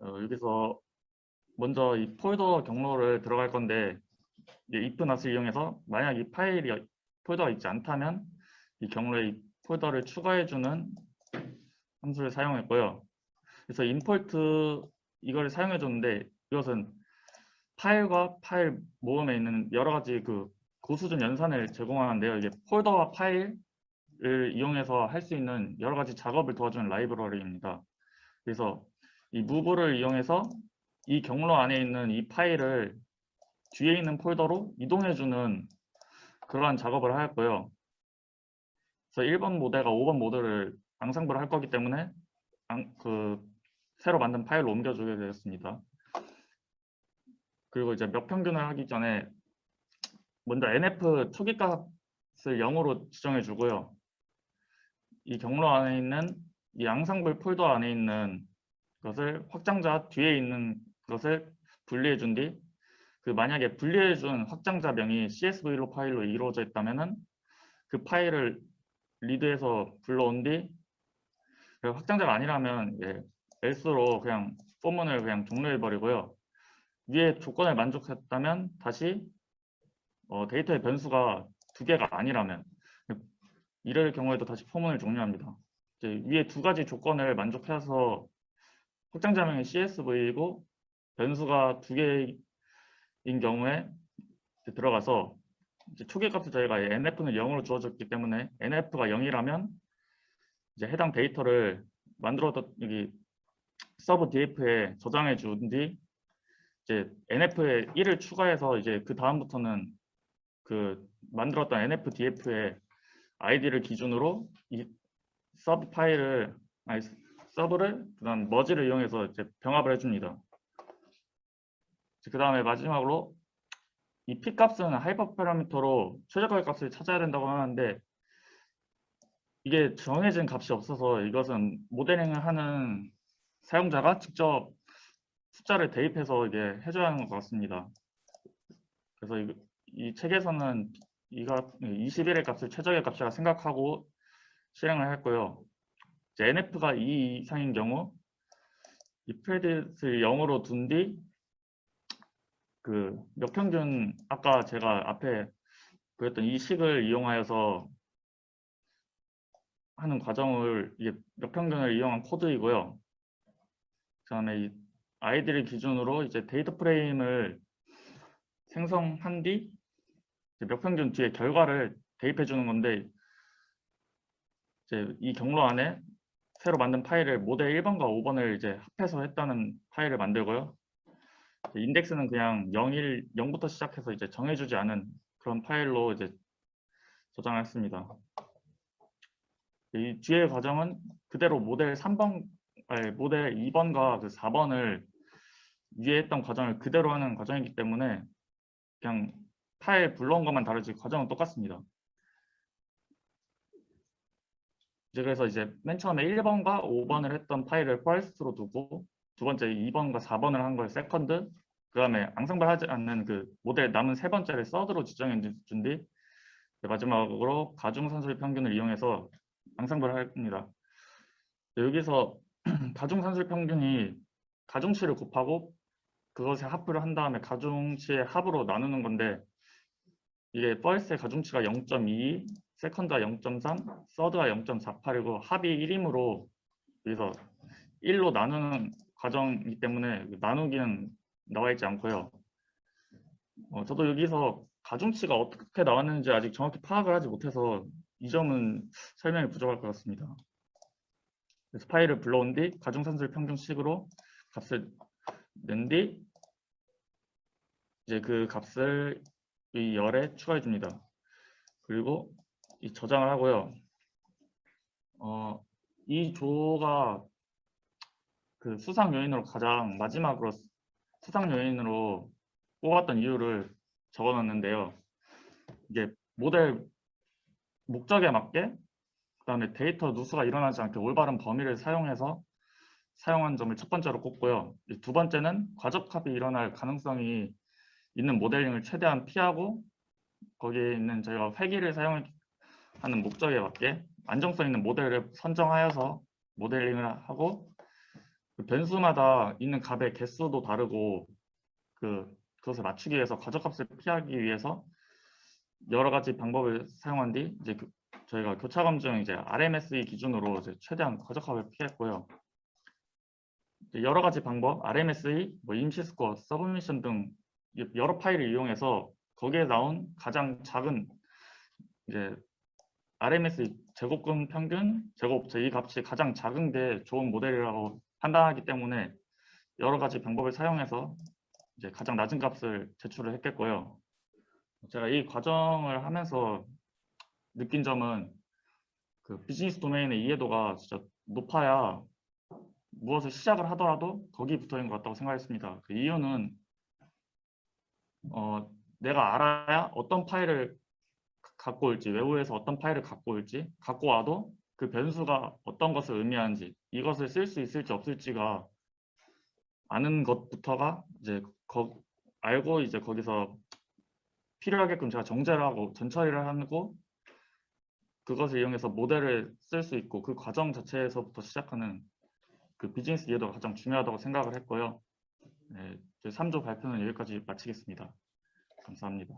여기서 먼저 이 폴더 경로를 들어갈 건데 if not을 이용해서 만약 이 파일이 폴더가 있지 않다면 이 경로에 이 폴더를 추가해주는 함수를 사용했고요. 그래서 import 이걸 사용해줬는데 이것은 파일과 파일 모음에 있는 여러 가지 그 고수준 연산을 제공하는데요. 이게 폴더와 파일을 이용해서 할 수 있는 여러 가지 작업을 도와주는 라이브러리입니다. 그래서 이 move를 이용해서 이 경로 안에 있는 이 파일을 뒤에 있는 폴더로 이동해주는 그러한 작업을 하였고요. 그래서 1번 모델과 5번 모델을 앙상블을 할 거기 때문에 새로 만든 파일로 옮겨주게 되었습니다. 그리고 이제 몇 평균을 하기 전에 먼저 nf 초기값을 0으로 지정해 주고요. 이 경로 안에 있는 이 앙상블 폴더 안에 있는 것을 확장자 뒤에 있는 것을 분리해 준 뒤 만약에 분리해 준 확장자 명이 CSV 파일로 이루어져 있다면은 그 파일을 리드해서 불러온 뒤 확장자가 아니라면 else로 그냥 포문을 그냥 종료해 버리고요. 위에 조건을 만족했다면 다시 데이터의 변수가 두 개가 아니라면 이럴 경우에도 다시 포문을 종료합니다. 위에 두 가지 조건을 만족해서 확장자명이 CSV이고 변수가 두 개인 경우에 들어가서 초기값을 저희가 nf는 0으로 주어졌기 때문에 nf가 0이라면 이제 해당 데이터를 만들었던 여기 서브 df에 저장해 준 뒤 이제 nf에 1을 추가해서 이제 그 다음부터는 그 만들었던 nfdf의 아이디를 기준으로 이 서브 파일을 서브를 그다음 머지를 이용해서 이제 병합을 해줍니다. 그 다음에 마지막으로 이 p 값은 하이퍼 파라미터로 최저가의 값을 찾아야 된다고 하는데 이게 정해진 값이 없어서 이것은 모델링을 하는 사용자가 직접 숫자를 대입해서 이게 해줘야 하는 것 같습니다. 그래서 이 책에서는 이가 21의 값을 최적의 값이라 생각하고 실행을 했고요. 이제 NF가 2 이상인 경우 이 프레딧을 0으로 둔 뒤 그 몇평균 아까 제가 앞에 그랬던 이 식을 이용하여서 하는 과정을 이게 몇평균을 이용한 코드이고요. 그다음에 이 아이디를 기준으로 이제 데이터 프레임을 생성한 뒤 몇평균 뒤에 결과를 대입해 주는 건데 이제 이 경로 안에 새로 만든 파일을 모델 1번과 5번을 이제 합해서 했다는 파일을 만들고요. 인덱스는 그냥 0부터 시작해서 이제 정해주지 않은 그런 파일로 이제 저장했습니다. 이 뒤의 과정은 그대로 모델 2번과 그 4번을 위에 했던 과정을 그대로 하는 과정이기 때문에 그냥 파일 불러온 것만 다르지 과정은 똑같습니다. 이제 그래서 이제 맨 처음에 1번과 5번을 했던 파일을 first로 두고 두 번째 2번과 4번을 한 걸 second, 그 다음에 앙상블하지 않는 그 모델 남은 세 번째를 third로 지정해 준 뒤 마지막으로 가중산술 평균을 이용해서 앙상블을 합니다. 여기서 가중산술 평균이 가중치를 곱하고 그것에 합을 한 다음에 가중치의 합으로 나누는 건데 이게 first의 가중치가 0.2, second가 0.3, third가 0.48이고 합이 1이므로 여기서 1로 나누는 과정이기 때문에 나누기는 나와 있지 않고요. 저도 여기서 가중치가 어떻게 나왔는지 아직 정확히 파악을 하지 못해서 이 점은 설명이 부족할 것 같습니다. 그래서 파일을 불러온 뒤 가중산술 평균식으로 값을 낸 뒤 이제 그 값을 이 열에 추가해 줍니다. 그리고 이 저장을 하고요. 이 조가 그 수상 요인으로 가장 마지막으로 수상 요인으로 뽑았던 이유를 적어놨는데요. 이게 모델 목적에 맞게 그다음에 데이터 누수가 일어나지 않게 올바른 범위를 사용해서 사용한 점을 첫 번째로 꼽고요. 두 번째는 과적합이 일어날 가능성이 있는 모델링을 최대한 피하고 거기에 있는 저희가 회기를 사용하는 목적에 맞게 안정성 있는 모델을 선정하여서 모델링을 하고 그 변수마다 있는 값의 개수도 다르고 그것을 맞추기 위해서 과적값을 피하기 위해서 여러 가지 방법을 사용한 뒤 이제 저희가 교차 검증 이제 RMSE 기준으로 이제 최대한 과적합을 피했고요. 여러 가지 방법, RMSE, 임시 스코어, 서브미션 등 여러 파일을 이용해서 거기에 나온 가장 작은 이제 RMSE 제곱근 평균, 제곱제 이 값이 가장 작은 게 좋은 모델이라고 판단하기 때문에 여러 가지 방법을 사용해서 이제 가장 낮은 값을 제출을 했겠고요. 제가 이 과정을 하면서 느낀 점은 그 비즈니스 도메인의 이해도가 진짜 높아야 무엇을 시작을 하더라도 거기 붙어 있는 것 같다고 생각했습니다. 그 이유는 내가 알아야 어떤 파일을 갖고 올지, 외부에서 어떤 파일을 갖고 올지, 갖고 와도 그 변수가 어떤 것을 의미하는지, 이것을 쓸 수 있을지 없을지가 아는 것부터가 이제 알고 이제 거기서 필요하게끔 제가 정제를 하고 전처리를 하고 그것을 이용해서 모델을 쓸 수 있고 그 과정 자체에서부터 시작하는 그 비즈니스 이해도가 가장 중요하다고 생각을 했고요. 네, 제 3조 발표는 여기까지 마치겠습니다. 감사합니다.